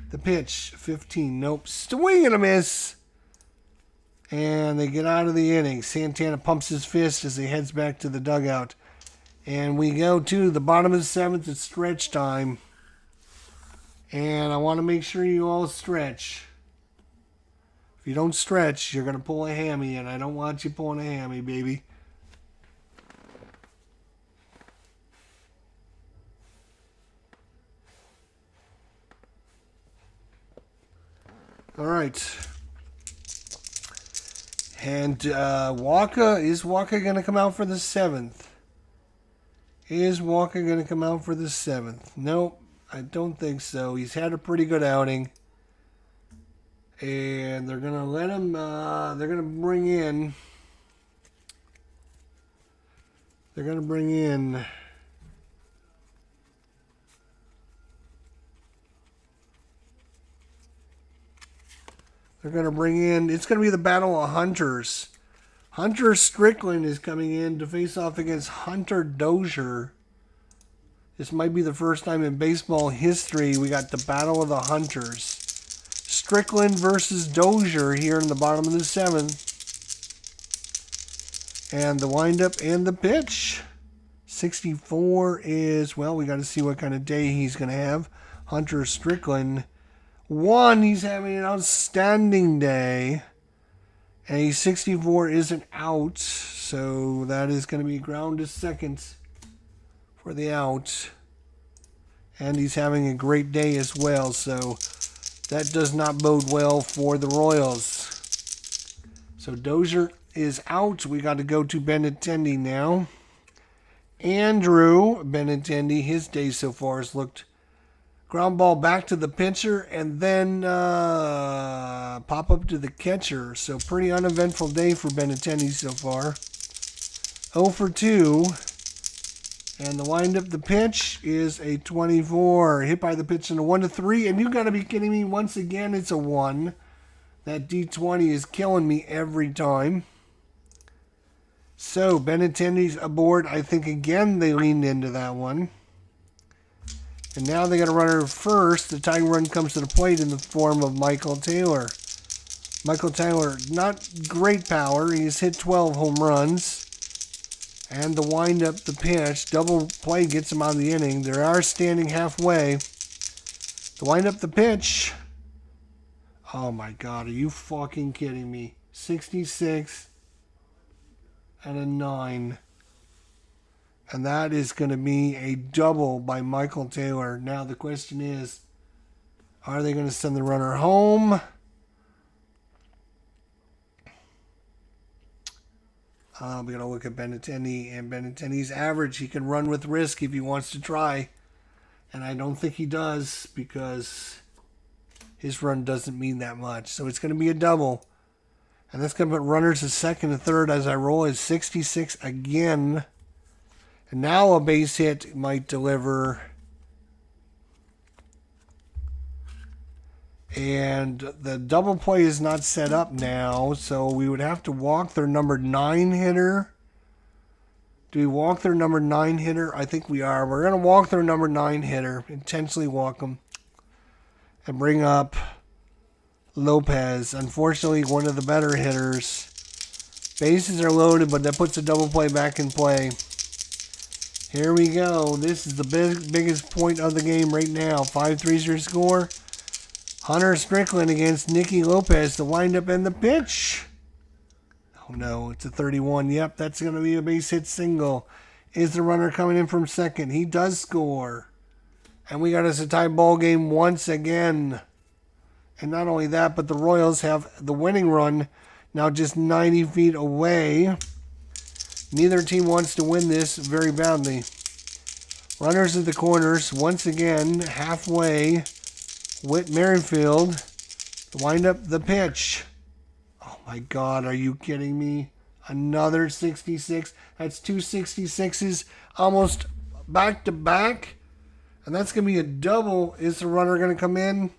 The pitch, 15, nope, swing and a miss. And they get out of the inning. Santana pumps his fist as he heads back to the dugout. And we go to the bottom of the 7th, it's stretch time. And I want to make sure you all stretch. If you don't stretch, you're going to pull a hammy, and I don't want you pulling a hammy, baby. All right. And is Walker going to come out for the 7th? Is Walker going to come out for the 7th? Nope, I don't think so. He's had a pretty good outing. And they're going to let him, they're going to bring in, They're going to bring in it's going to be the battle of Hunters. Hunter Strickland is coming in to face off against Hunter Dozier. This might be the first time in baseball history we got the battle of the Hunters. Strickland versus Dozier here in the bottom of the 7th. And the windup and the pitch. 64 is, well, we got to see what kind of day he's going to have. Hunter Strickland. 1, he's having an outstanding day. And a 64 isn't out. So that is going to be ground to second for the out. And he's having a great day as well. So that does not bode well for the Royals. So Dozier is out. We got to go to Benintendi now. Andrew Benintendi, his day so far has looked ground ball back to the pitcher and then pop up to the catcher. So pretty uneventful day for Benintendi so far. 0 for 2. And the windup, the pitch is a 24. Hit by the pitch in a 1-3. And you got to be kidding me. Once again, it's a 1. That D20 is killing me every time. So Benintendi's aboard. I think again they leaned into that one. And now they got a runner first. The tying run comes to the plate in the form of Michael Taylor. Michael Taylor, not great power. He's hit 12 home runs. And the windup, the pitch, double play gets him out of the inning. They are standing halfway. The windup, the pitch. Oh my God, are you fucking kidding me? 66 and a 9. And that is going to be a double by Michael Taylor. Now the question is, are they going to send the runner home? We're going to look at Benintendi, and Benintendi's average. He can run with risk if he wants to try. And I don't think he does because his run doesn't mean that much. So it's going to be a double. And that's going to put runners at second and third as I roll is 66 again. And now a base hit might deliver. And the double play is not set up now, so we would have to walk their number 9 hitter. Do we walk their number 9 hitter? I think we are. We're going to walk their number 9 hitter, intentionally walk them, and bring up Lopez. Unfortunately, one of the better hitters. Bases are loaded, but that puts a double play back in play. Here we go. This is the biggest point of the game right now. 5-3's your score. Hunter Strickland against Nicky Lopez. The windup and the pitch. Oh no, it's a 31. Yep, that's going to be a base hit single. Is the runner coming in from second? He does score. And we got us a tie ball game once again. And not only that, but the Royals have the winning run now just 90 feet away. Neither team wants to win this very badly. Runners at the corners, once again, halfway. Whit Merrifield. The windup, the pitch. Oh my God, are you kidding me? Another 66. That's 2 66s almost back to back. And that's going to be a double. Is the runner going to come in?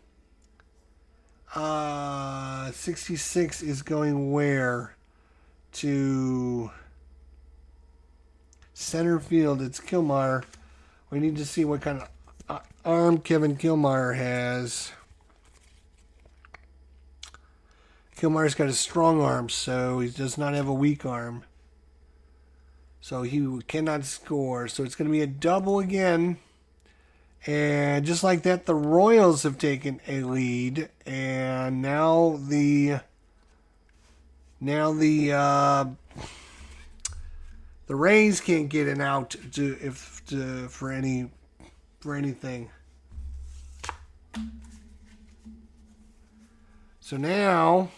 66 is going where? To center field. It's Killmeyer. We need to see what kind of arm Kevin Killmeyer has. Killmeyer's got a strong arm, so he does not have a weak arm. So he cannot score. So it's going to be a double again. And just like that, the Royals have taken a lead. And now the Rays can't get an out for anything. So now,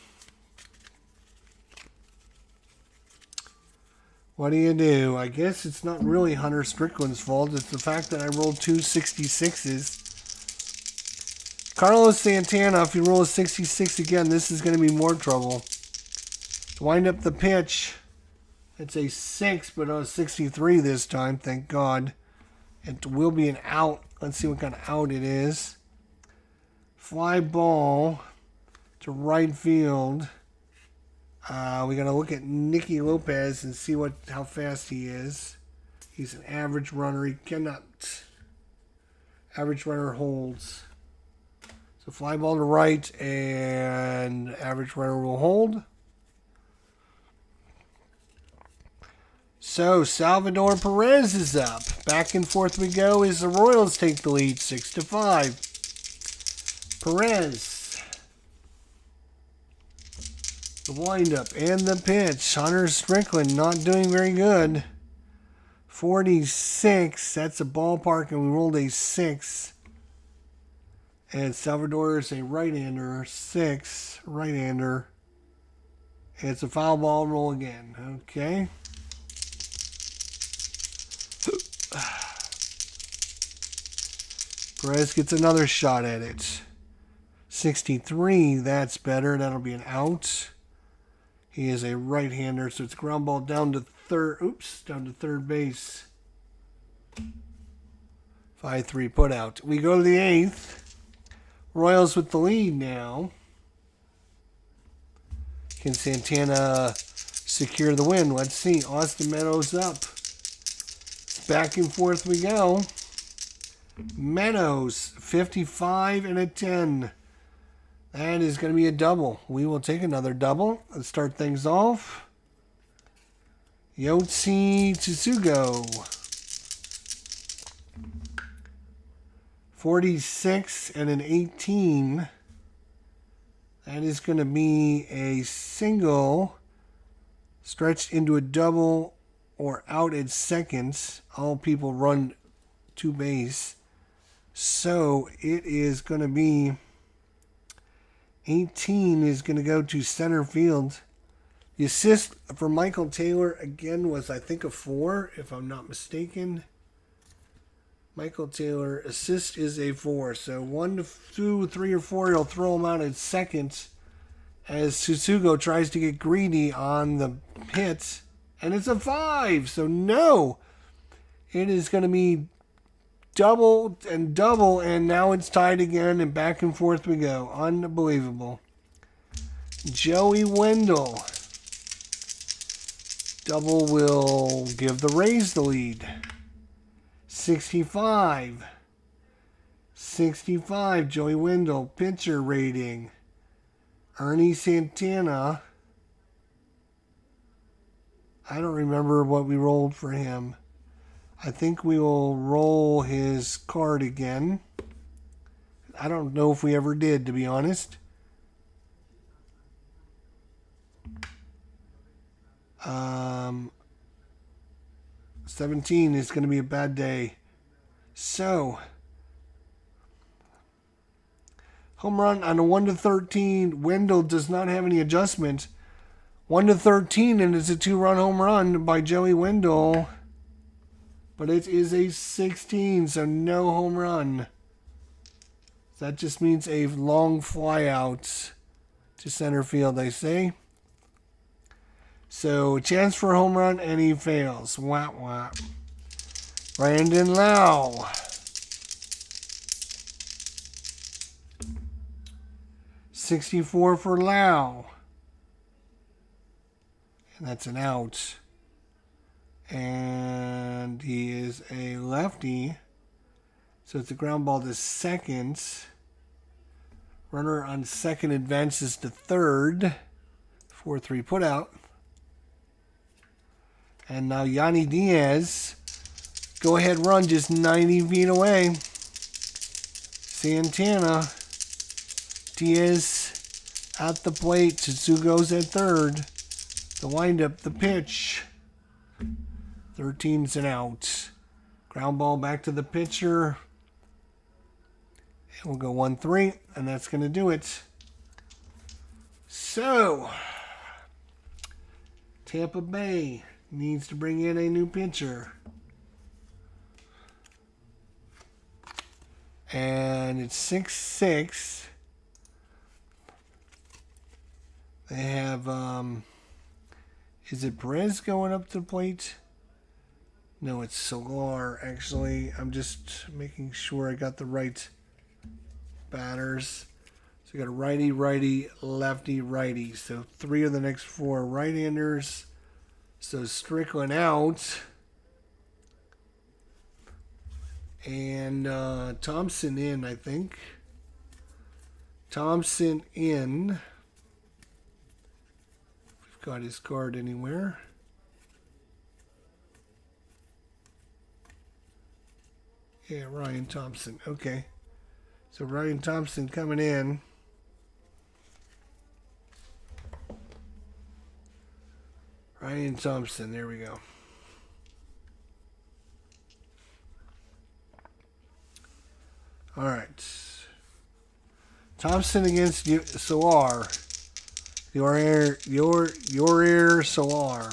what do? I guess it's not really Hunter Strickland's fault. It's the fact that I rolled 2 66s. Carlos Santana, if you roll a 66 again, this is going to be more trouble. Wind up the pitch. It's a 6, but a 63 this time, thank God. It will be an out. Let's see what kind of out it is. Fly ball to right field. We got to look at Nicky Lopez and see how fast he is. He's an average runner. He cannot. Average runner holds. So fly ball to right, and average runner will hold. So Salvador Perez is up. Back and forth we go as the Royals take the lead 6-5. Perez. The windup and the pitch. Hunter Strickland not doing very good. 46. That's a ballpark, and we rolled a 6. And Salvador is a right-hander. 6. Right-hander. It's a foul ball. Roll again. Okay. Perez gets another shot at it. 63, that's better. That'll be an out. He is a right-hander, so it's ground ball down to third. Oops, down to third base. 5-3 put out. We go to the 8th. Royals with the lead now. Can Santana secure the win? Let's see. Austin Meadows up. Back and forth we go. Meadows, 55 and a 10. That is going to be a double. We will take another double. Let's start things off. Yotsi Tsugo. 46 and an 18. That is going to be a single stretched into a double or out at seconds. All people run to base. So it is going to be 18 is going to go to center field. The assist for Michael Taylor again was, I think, a 4, if I'm not mistaken. Michael Taylor assist is a 4. So 1, 2, 3, or 4, he'll throw him out at second as Tsugo tries to get greedy on the hit. And it's a 5. So no, it is going to be double, and now it's tied again, and back and forth we go. Unbelievable. Joey Wendell. Double will give the Rays the lead. 65. 65, Joey Wendell. Pitcher rating. Ernie Santana. I don't remember what we rolled for him. I think we will roll his card again. I don't know if we ever did, to be honest. 17 is going to be a bad day. So, home run on a 1-13. Wendell does not have any adjustment. 1-13, and it's a 2-run home run by Joey Wendell. But it is a 16, so no home run. That just means a long fly out to center field, I say. So, chance for a home run, and he fails. Wah, wah. Brandon Lau. 64 for Lau. And that's an out. And he is a lefty. So it's a ground ball to second. Runner on second advances to third. 4-3 put out. And now Yanni Diaz. Go ahead run just 90 feet away. Santana. Diaz at the plate. Tsutsugo's at third. The windup, the pitch. 13's an out. Ground ball back to the pitcher. And we'll go 1-3, and that's going to do it. So, Tampa Bay needs to bring in a new pitcher. And it's 6-6. They have, is it Perez going up to the plate? No, it's Solar, actually. I'm just making sure I got the right batters. So we got a righty, righty, lefty, righty. So 3 of the next 4 right-handers. So Strickland out. And Thompson in, I think. Thompson in. We've got his card anywhere. Yeah, Ryan Thompson. Okay. So Ryan Thompson coming in. Ryan Thompson. There we go. All right. Thompson against Solar. Your air Solar.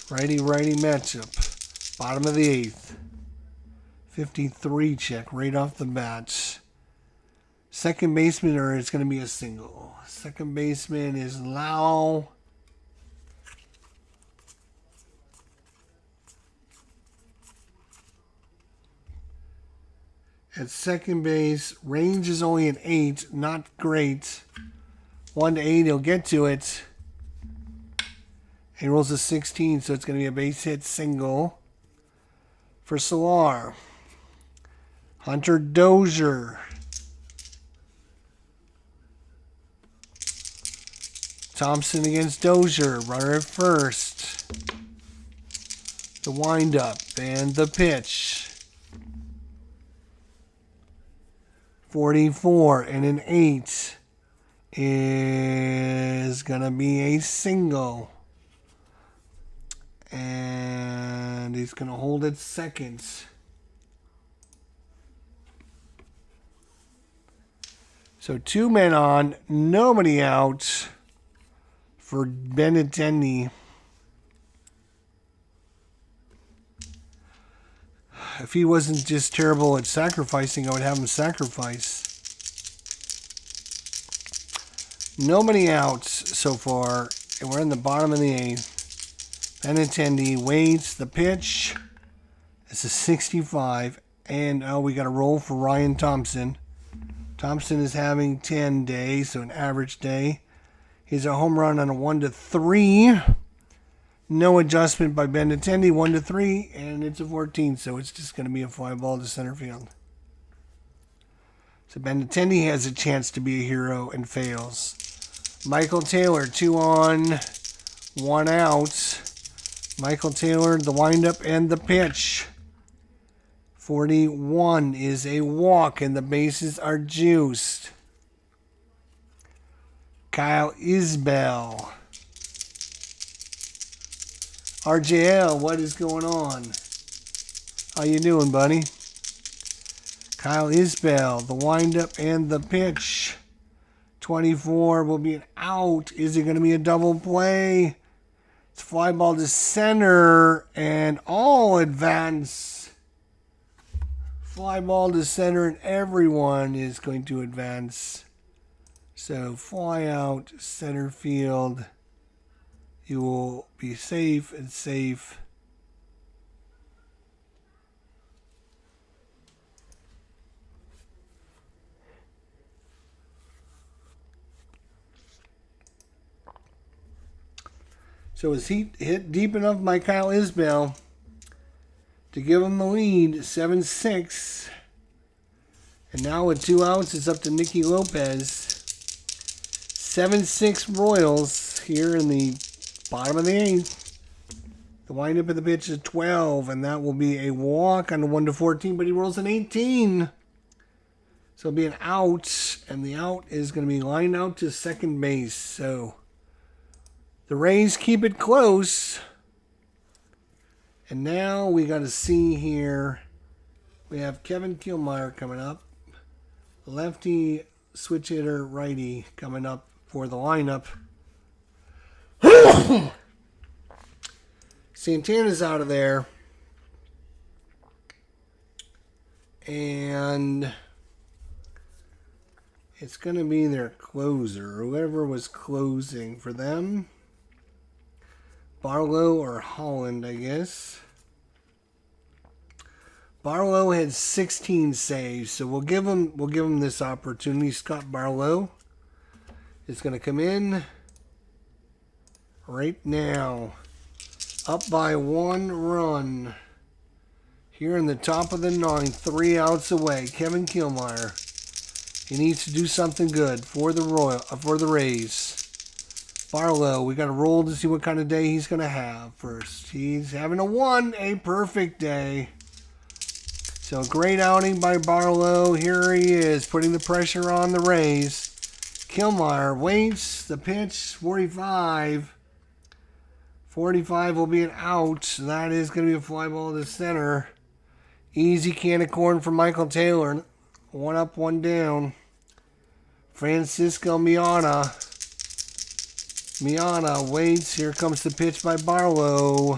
Righty-righty matchup. Bottom of the 8th. 53 check right off the bat. Second baseman, or it's going to be a single. Second baseman is Lau. At second base, range is only an 8. Not great. 1-8, he'll get to it. He rolls a 16, so it's going to be a base hit single for Solar. Hunter Dozier. Thompson against Dozier. Runner at first. The windup and the pitch. 44 and an 8 is going to be a single. And he's going to hold it second. So 2 men on, nobody out for Benintendi. If he wasn't just terrible at sacrificing, I would have him sacrifice. Nobody out so far, and we're in the bottom of the 8th. Benintendi waits the pitch. It's a 65, and we got a roll for Ryan Thompson. Thompson is having 10 days, so an average day. He's a home run on a 1-3. No adjustment by Benintendi, 1-3, and it's a 14, so it's just going to be a fly ball to center field. So Benintendi has a chance to be a hero and fails. Michael Taylor, 2 on, 1 out. Michael Taylor, the windup and the pitch. 41 is a walk, and the bases are juiced. Kyle Isbell. RJL, what is going on? How you doing, buddy? Kyle Isbell, the windup and the pitch. 24 will be an out. Is it going to be a double play? It's fly ball to center, and all advance. Fly ball to center, and everyone is going to advance. So fly out, center field. You will be safe and safe. So it's hit deep enough by Kyle Isbell to give him the lead, 7-6. And now with 2 outs, it's up to Nicky Lopez. 7-6 Royals here in the bottom of the 8th. The windup of the pitch is 12, and that will be a walk on the 1-14, but he rolls an 18. So it'll be an out, and the out is going to be lined out to second base. So the Rays keep it close. And now we got to see here. We have Kevin Kiermaier coming up. Lefty switch hitter righty coming up for the lineup. Santana's out of there. And it's going to be their closer, whoever was closing for them. Barlow or Holland, I guess. Barlow had 16 saves, so we'll give him this opportunity. Scott Barlow is going to come in right now. Up by 1 run. Here in the top of the 9th, 3 outs away. Kevin Kiermaier. He needs to do something good for the Rays. Barlow, we got to roll to see what kind of day he's going to have first. He's having a perfect day. So great outing by Barlow. Here he is, putting the pressure on the Rays. Kiermaier waits. The pitch, 45. 45 will be an out. That is going to be a fly ball to center. Easy can of corn for Michael Taylor. 1 up, 1 down. Francisco Miana. Miana waits. Here comes the pitch by Barlow.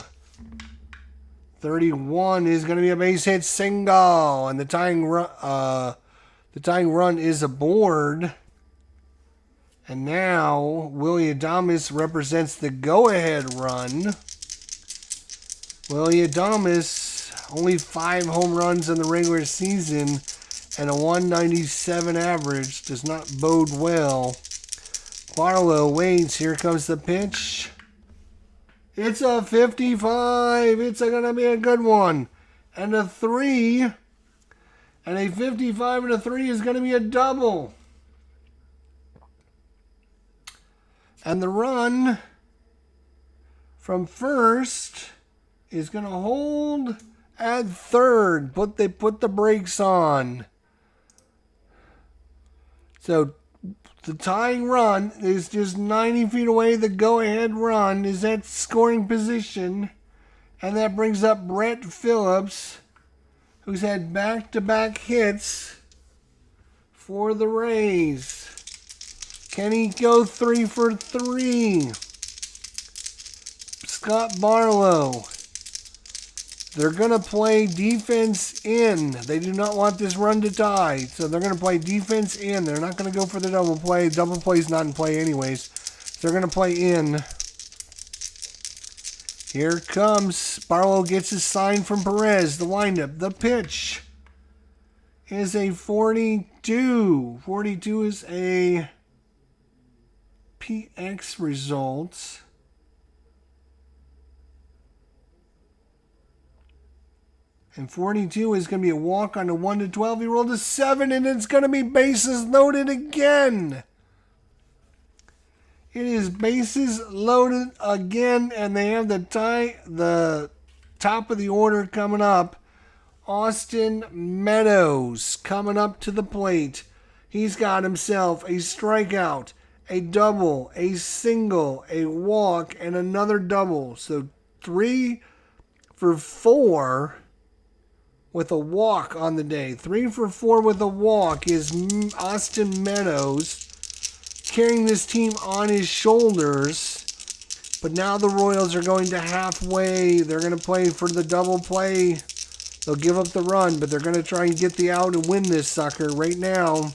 31 is going to be a base hit single. And the tying run is aboard. And now Willie Adames represents the go-ahead run. Willie Adames, only 5 home runs in the regular season and a 197 average. Does not bode well. Barlow waits. Here comes the pitch. It's a 55. It's going to be a good one. And a 3. And a 55 and a 3 is going to be a double. And the run from first is going to hold at third. They put the brakes on. So the tying run is just 90 feet away. The go-ahead run is at scoring position. And that brings up Brett Phillips, who's had back-to-back hits for the Rays. Can he go 3 for 3? Scott Barlow. They're going to play defense in. They do not want this run to tie. So they're going to play defense in. They're not going to go for the double play. Double play's not in play anyways. They're going to play in. Here comes. Barlow gets his sign from Perez. The windup. The pitch is a 42. 42 is a PX result. And 42 is going to be a walk on the 1-12. He rolled a 7, and it's going to be bases loaded again. It is bases loaded again, and they have the top of the order coming up. Austin Meadows coming up to the plate. He's got himself a strikeout, a double, a single, a walk, and another double. So 3 for 4 with a walk on the day. 3 for 4 with a walk is Austin Meadows, carrying this team on his shoulders. But now the Royals are going to halfway. They're going to play for the double play. They'll give up the run, but they're going to try and get the out and win this sucker right now.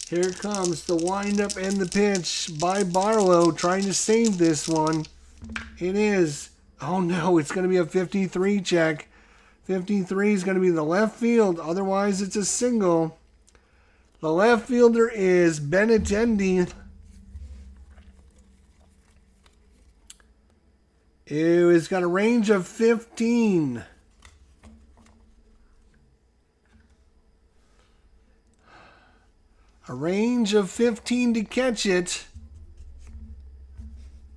Here comes the windup and the pitch by Barlow, trying to save this one. It is. Oh no, it's going to be a 53 check. 53 is going to be the left field. Otherwise, it's a single. The left fielder is Benintendi. It's got a range of 15. A range of 15 to catch it.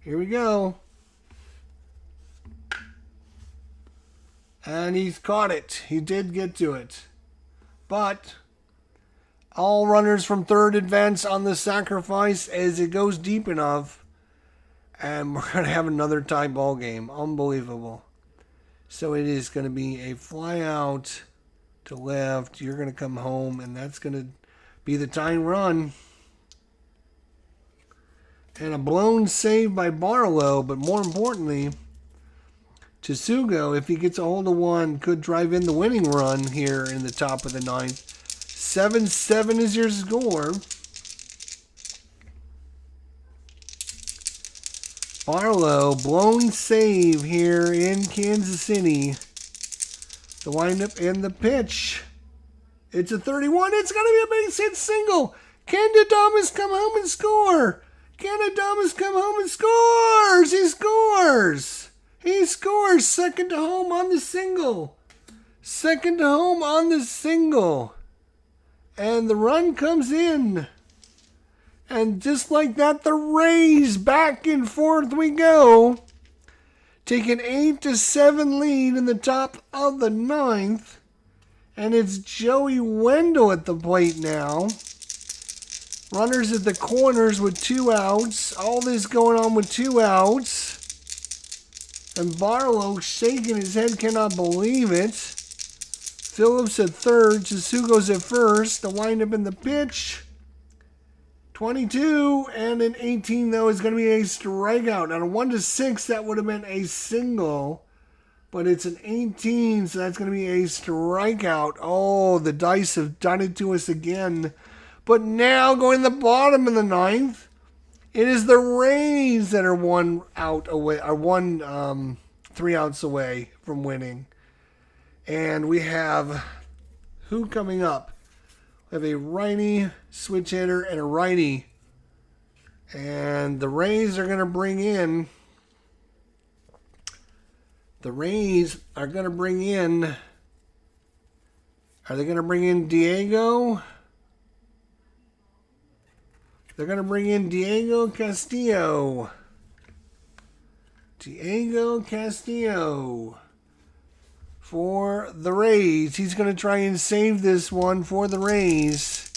Here we go. And he's caught it. He did get to it. But all runners from third advance on the sacrifice as it goes deep enough. And we're going to have another tie ball game. Unbelievable. So it is going to be a fly out to left. You're going to come home, and that's going to be the tying run. And a blown save by Barlow, but more importantly, Tsugo, if he gets a hold of one, could drive in the winning run here in the top of the ninth. 7-7 is your score. Barlow, blown save here in Kansas City. The windup and the pitch. It's a 31. It's going to be a base hit single. Can Adamas come home and score? Can Adamas come home and scores? He scores. He scores. Second to home on the single. Second to home on the single. And the run comes in. And just like that, the Rays back and forth we go. Take an 8-7 lead in the top of the ninth. And it's Joey Wendell at the plate now. Runners at the corners with 2 outs. All this going on with 2 outs. And Barlow shaking his head, cannot believe it. Phillips at third. Tsugo's at first. The windup in the pitch. 22 and an 18, though, is going to be a strikeout. On a 1-6, that would have been a single. But it's an 18, so that's going to be a strikeout. Oh, the dice have done it to us again. But now, going to the bottom of the ninth, it is the Rays that are 1 out away, or 3 outs away from winning. And we have who coming up? We have a righty switch hitter and a righty. And the Rays are going to bring in. The Rays are going to bring in. Are they going to bring in Diego? They're going to bring in Diego Castillo. Diego Castillo for the Rays. He's going to try and save this one for the Rays.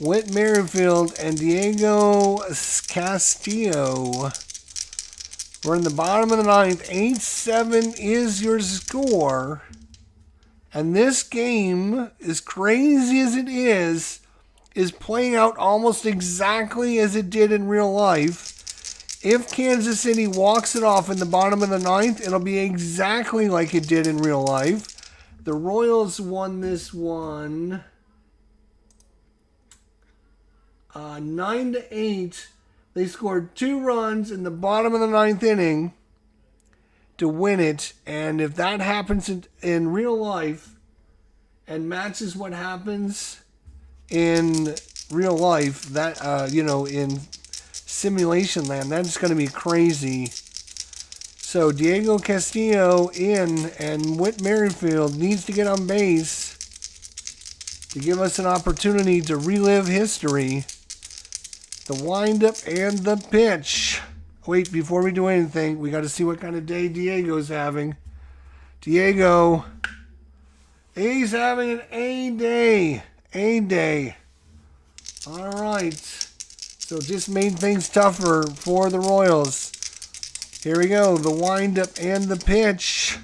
Whit Merrifield and Diego Castillo. We're in the bottom of the ninth. 8-7 is your score. And this game, as crazy as it is playing out almost exactly as it did in real life. If Kansas City walks it off in the bottom of the ninth, it'll be exactly like it did in real life. The Royals won this one 9-8. They scored 2 runs in the bottom of the ninth inning to win it. And if that happens in real life and matches what happens in real life, that in simulation land, that's going to be crazy. So Diego Castillo in, and Whit Merrifield needs to get on base to give us an opportunity to relive history. The windup and the pitch. Wait, before we do anything, we got to see what kind of day Diego's having. Diego, he's having an A day. A day. All right. So just made things tougher for the Royals. Here we go. The windup and the pitch.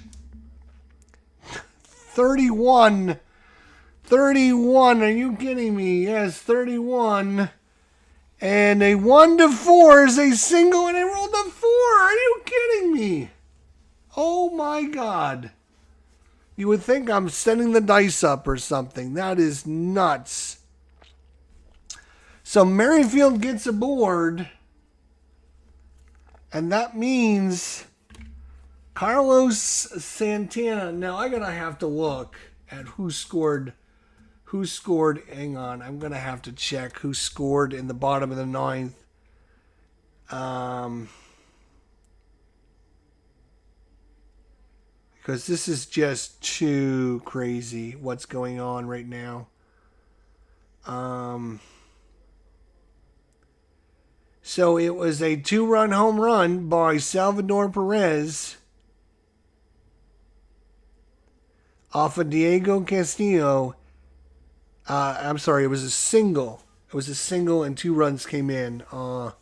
31. 31. Are you kidding me? Yes, 31. And a 1-4 is a single, and I rolled a 4. Are you kidding me? Oh my God. You would think I'm setting the dice up or something. That is nuts. So Merrifield gets aboard. And that means Carlos Santana. Now I'm going to have to look at who scored. Hang on. I'm going to have to check who scored in the bottom of the ninth. because this is just too crazy what's going on right now. So it was a 2-run home run by Salvador Perez off of Diego Castillo. I'm sorry, it was a single. It was a single and 2 runs came in. So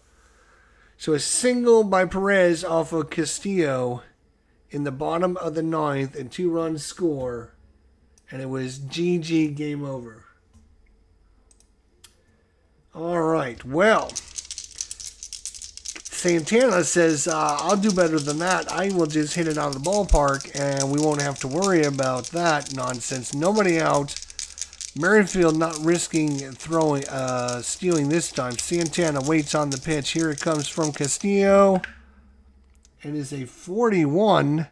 a single by Perez off of Castillo in the bottom of the 9th and 2 runs score. And it was GG, game over. All right, well, Santana says, I'll do better than that. I will just hit it out of the ballpark, and we won't have to worry about that nonsense. Nobody out. Merrifield not risking throwing, stealing this time. Santana waits on the pitch. Here it comes from Castillo. It is a 41,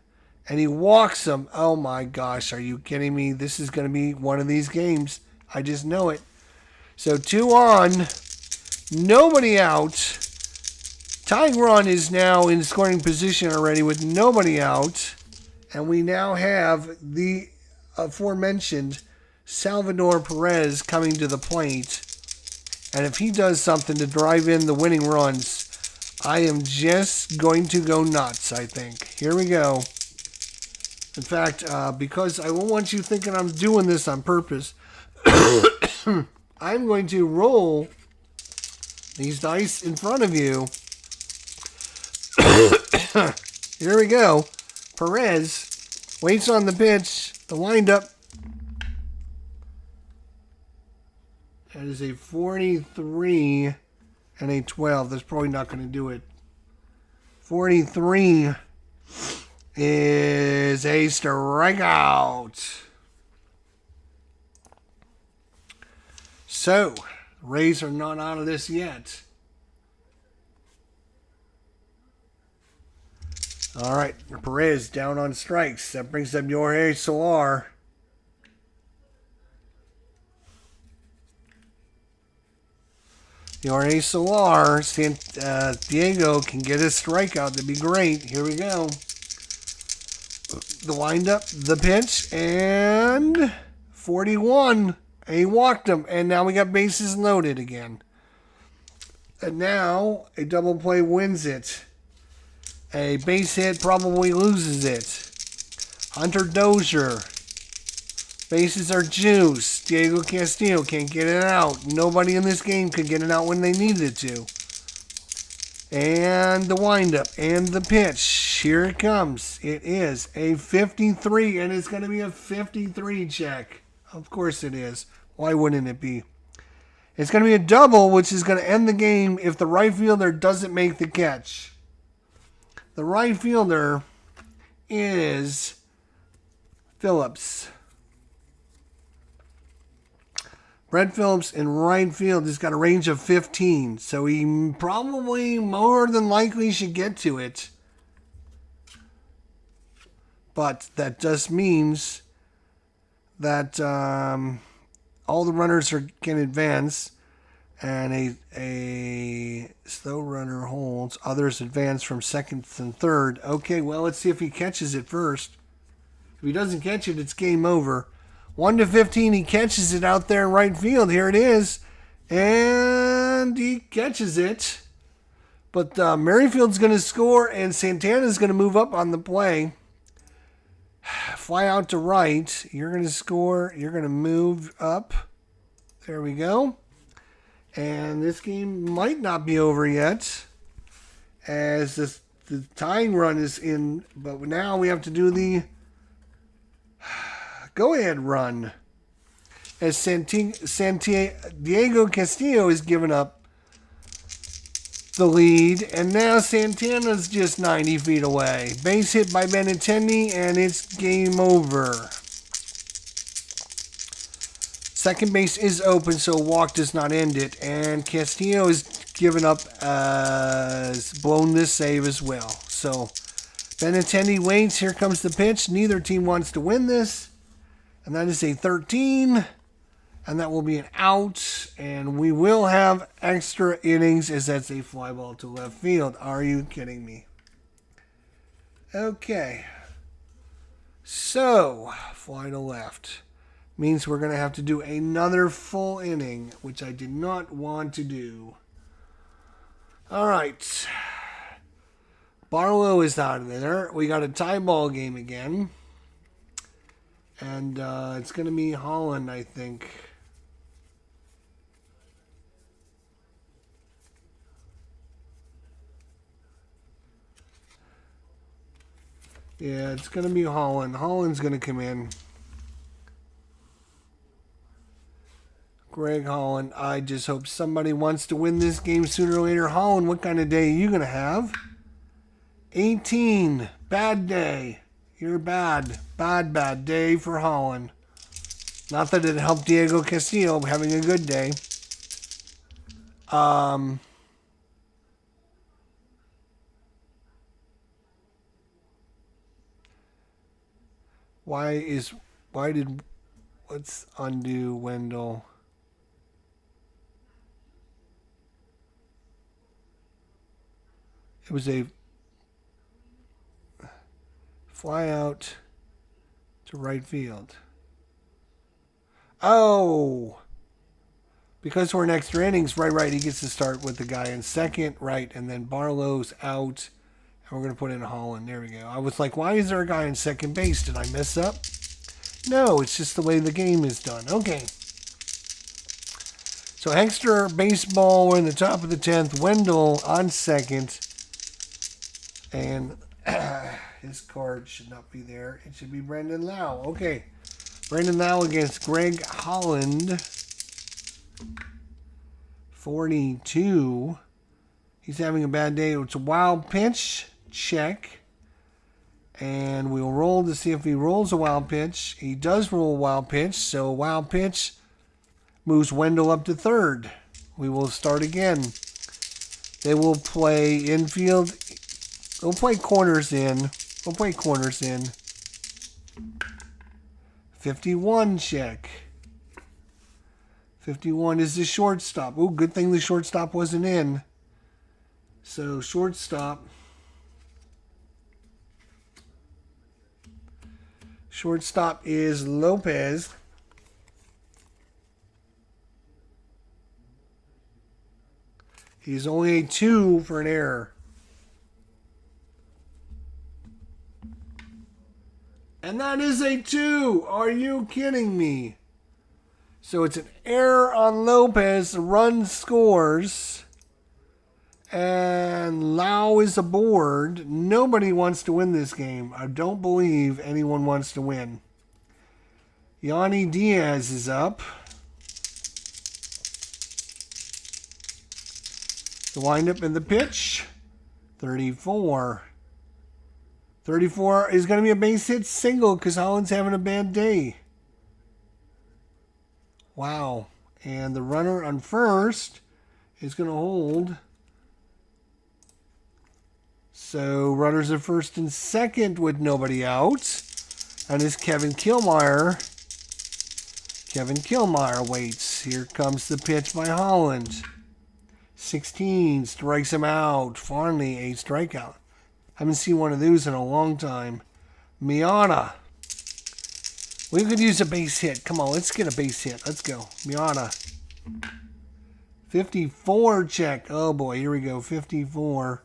and he walks him. Oh, my gosh. Are you kidding me? This is going to be one of these games. I just know it. So 2 on, nobody out. Tying run is now in scoring position already with nobody out. And we now have the aforementioned Salvador Perez coming to the plate. And if he does something to drive in the winning runs, I am just going to go nuts, I think. Here we go. In fact, because I won't want you thinking I'm doing this on purpose, I'm going to roll these dice in front of you. Here we go. Perez waits on the pitch. The windup. That is a 43 and a 12. That's probably not going to do it. 43 is a strikeout. So, Rays are not out of this yet. All right, Perez down on strikes. That brings up Jorge Solar. Jorge Solar, Diego can get a strikeout. That'd be great. Here we go. The windup, the pitch, and 41. And he walked him, and now we got bases loaded again. And now a double play wins it. A base hit probably loses it. Hunter Dozier. Bases are juice. Diego Castillo can't get it out. Nobody in this game could get it out when they needed to. And the windup and the pitch. Here it comes. It is a 53, and it's going to be a 53 check. Of course it is. Why wouldn't it be? It's going to be a double, which is going to end the game if the right fielder doesn't make the catch. The right fielder is Phillips. Brett Phillips in right field has got a range of 15, so he probably more than likely should get to it. But that just means that all the runners can advance, and a slow runner holds. Others advance from second and third. Okay, well, let's see if he catches it first. If he doesn't catch it, it's game over. 1-15, he catches it out there in right field. Here it is. And he catches it. But Merrifield's going to score, and Santana's going to move up on the play. Fly out to right. You're going to score. You're going to move up. There we go. And this game might not be over yet, as the tying run is in. But now we have to do the go-ahead run, as Diego Castillo is giving up the lead, and now Santana's just 90 feet away. Base hit by Benintendi, and it's game over. Second base is open, so a walk does not end it, and Castillo is given up, blown this save as well. So Benintendi waits. Here comes the pitch. Neither team wants to win this, and that is a 13. And that will be an out, and we will have extra innings, as that's a fly ball to left field. Are you kidding me? Okay. So, fly to left. Means we're going to have to do another full inning, which I did not want to do. All right. Barlow is out of there. We got a tie ball game again. And it's going to be Holland, I think. Yeah, it's going to be Holland. Holland's going to come in. Greg Holland. I just hope somebody wants to win this game sooner or later. Holland, what kind of day are you going to have? 18. Bad day. You're bad. Bad day for Holland. Not that it helped Diego Castillo having a good day. Let's undo Wendell. It was a fly out to right field. Oh, because we're in extra innings, right, he gets to start with the guy in second, right, and then Barlow's out, and we're going to put in Holland. There we go. I was like, why is there a guy in second base? Did I mess up? No, it's just the way the game is done. Okay. So extra baseball, we're in the top of the 10th. Wendell on second. And his card should not be there. It should be Brandon Lau. Okay. Brandon Lau against Greg Holland. 42. He's having a bad day. It's a wild pitch. Check. And we'll roll to see if he rolls a wild pitch. He does roll a wild pitch. So a wild pitch moves Wendell up to third. We will start again. They will play infield. We'll play corners in. 51 check. 51 is the shortstop. Oh, good thing the shortstop wasn't in. So shortstop. Shortstop is Lopez. He's only a 2 for an error. And that is a 2. Are you kidding me? So it's an error on Lopez. Run scores. And Lau is aboard. Nobody wants to win this game. I don't believe anyone wants to win. Yanni Diaz is up. The windup and the pitch. 34. 34 is going to be a base hit single because Holland's having a bad day. Wow. And the runner on first is going to hold. So runners at first and second with nobody out. And it's Kevin Killmeyer. Kevin Killmeyer waits. Here comes the pitch by Holland. 16 strikes him out. Finally a strikeout. Haven't seen one of those in a long time. Miata. We could use a base hit. Come on, let's get a base hit. Let's go. Miata. 54 check. Oh boy, here we go. 54.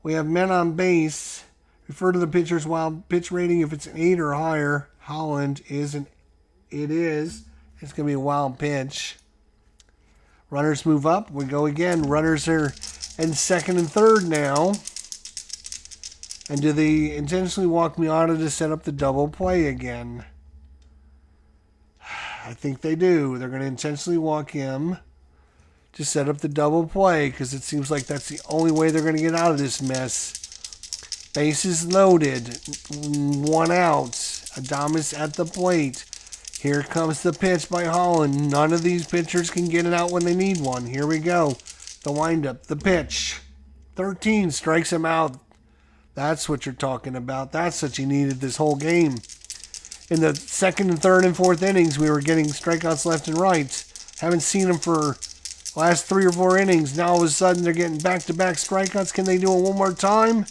We have men on base. Refer to the pitcher's wild pitch rating if it's an 8 or higher. Holland is an. It is. It's going to be a wild pitch. Runners move up. We go again. Runners are in second and third now. And do they intentionally walk Miata to set up the double play again? I think they do. They're going to intentionally walk him to set up the double play because it seems like that's the only way they're going to get out of this mess. Bases loaded. 1 out. Adames at the plate. Here comes the pitch by Holland. None of these pitchers can get it out when they need one. Here we go. The windup. The pitch. 13 strikes him out. That's what you're talking about. That's what you needed this whole game. In the second and third and fourth innings, we were getting strikeouts left and right. Haven't seen them for last 3 or 4 innings. Now all of a sudden they're getting back-to-back strikeouts. Can they do it one more time?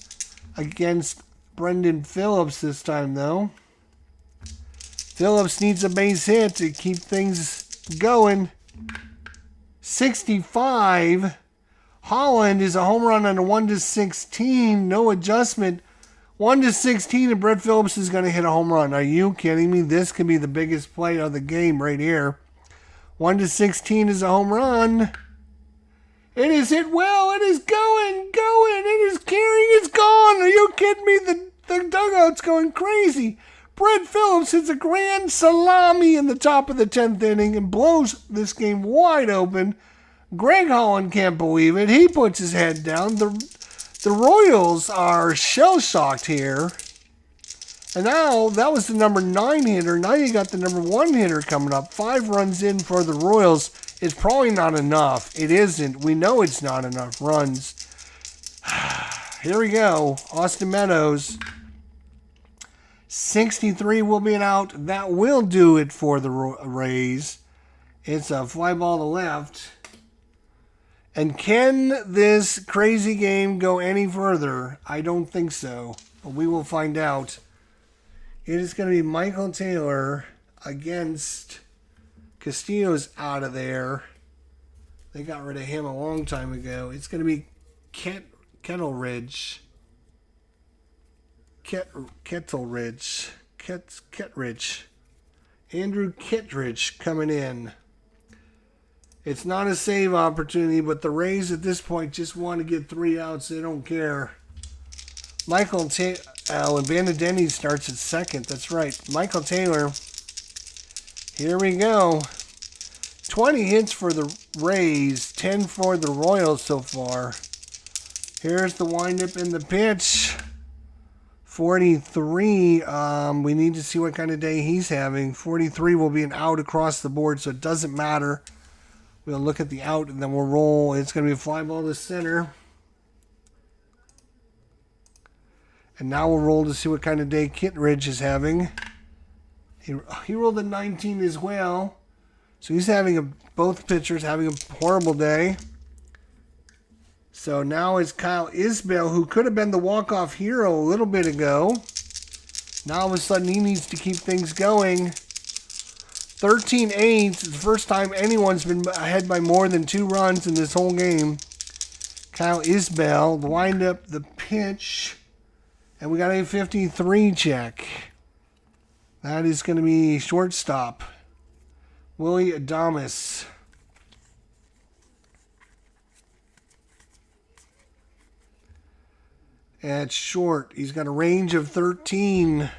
Against Brendan Phillips this time, though. Phillips needs a base hit to keep things going. 65. Holland is a home run on a 1-16. No adjustment. 1-16 and Brett Phillips is going to hit a home run. Are you kidding me? This could be the biggest play of the game right here. 1-16 is a home run. It is hit well. It is going. It is carrying. It's gone. Are you kidding me? The dugout's going crazy. Brett Phillips hits a grand salami in the top of the 10th inning and blows this game wide open. Greg Holland can't believe it. He puts his head down. The Royals are shell-shocked here. And now, that was the number 9 hitter. Now you got the number 1 hitter coming up. 5 runs in for the Royals. It's probably not enough. It isn't. We know it's not enough runs. Here we go. Austin Meadows. 63 will be an out. That will do it for the Rays. It's a fly ball to left. And can this crazy game go any further? I don't think so. But we will find out. It is going to be Michael Taylor against Castillo's out of there. They got rid of him a long time ago. It's going to be Kettledge. Andrew Kittredge coming in. It's not a save opportunity, but the Rays at this point just want to get 3 outs. They don't care. Michael Taylor, and Benedetti starts at second. That's right. Michael Taylor. Here we go. 20 hits for the Rays, 10 for the Royals so far. Here's the windup and the pitch. 43. We need to see what kind of day he's having. 43 will be an out across the board, so it doesn't matter. We'll look at the out, and then we'll roll. It's going to be a fly ball to center. And now we'll roll to see what kind of day Kittredge is having. He rolled a 19 as well. So he's having both pitchers having a horrible day. So now it's Kyle Isbell, who could have been the walk-off hero a little bit ago. Now all of a sudden he needs to keep things going. 13-8. It's the first time anyone's been ahead by more than 2 runs in this whole game. Kyle Isbell, the windup, the pitch. And we got a 53 check. That is going to be shortstop. Willie Adames. At short, he's got a range of 13.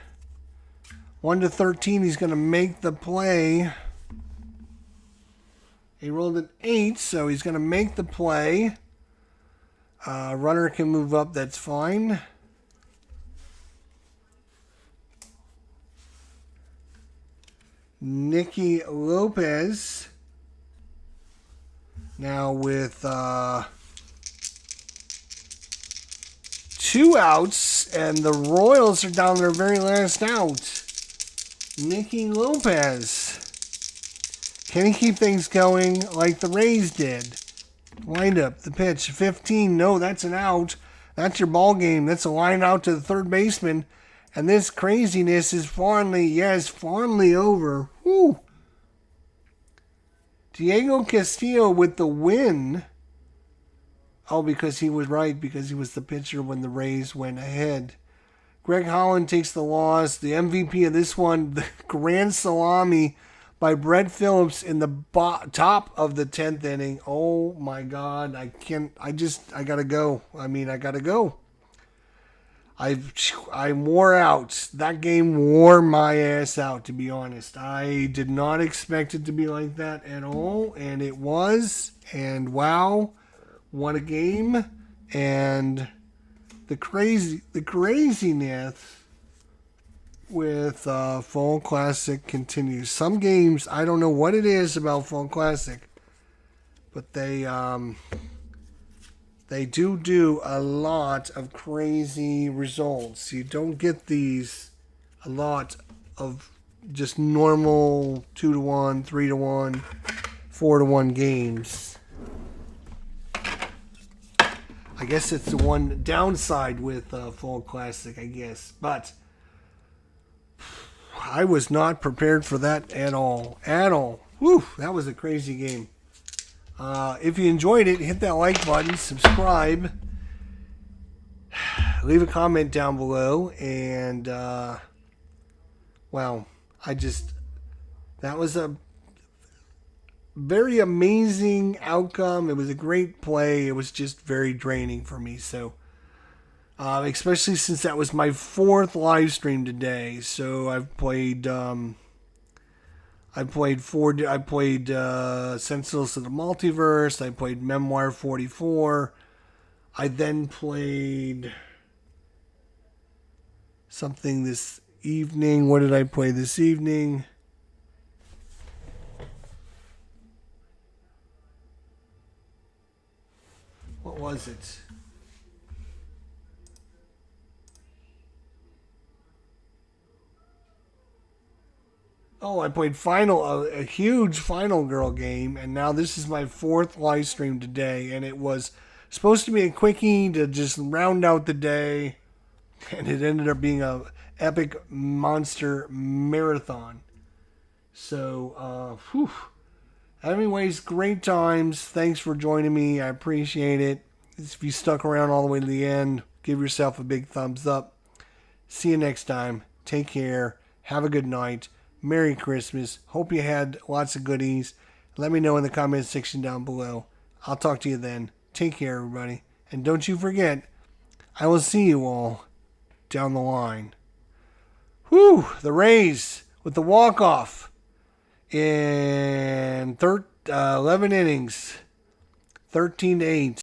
1-13, he's going to make the play. He rolled an 8, so he's going to make the play. Runner can move up, that's fine. Nicky Lopez. Now with 2 outs, and the Royals are down their very last out. Nicky Lopez. Can he keep things going like the Rays did? Wind up, the pitch, 15. No, that's an out. That's your ball game. That's a line out to the third baseman. And this craziness is finally over. Woo. Diego Castillo with the win. Oh, because he was right, because he was the pitcher when the Rays went ahead. Greg Holland takes the loss. The MVP of this one, the grand salami by Brett Phillips in the top of the 10th inning. Oh my God, I gotta go. I gotta go. I wore out. That game wore my ass out, to be honest. I did not expect it to be like that at all, and it was. And wow, what a game! And the craziness with Fall Classic continues. Some games, I don't know what it is about Fall Classic, but they do a lot of crazy results. You don't get a lot of just normal 2-1, 3-1, 4-1 games. I guess it's the one downside with Fall Classic, I guess. But I was not prepared for that at all. At all. Whew, that was a crazy game. If you enjoyed it, hit that like button, subscribe, leave a comment down below, and, wow, that was a very amazing outcome. It was a great play. It was just very draining for me, so... especially since that was my 4th live stream today. So I've played Sentinels of the Multiverse. I played Memoir 44. I then played something this evening. What did I play this evening? What was it? Oh, I played a huge Final Girl game, and now this is my 4th live stream today, and it was supposed to be a quickie to just round out the day, and it ended up being a epic monster marathon. So, anyways, great times. Thanks for joining me. I appreciate it. If you stuck around all the way to the end, give yourself a big thumbs up. See you next time. Take care. Have a good night. Merry Christmas. Hope you had lots of goodies. Let me know in the comment section down below. I'll talk to you then. Take care, everybody. And don't you forget, I will see you all down the line. Whew, the Rays with the walk-off in 11 innings, 13-8.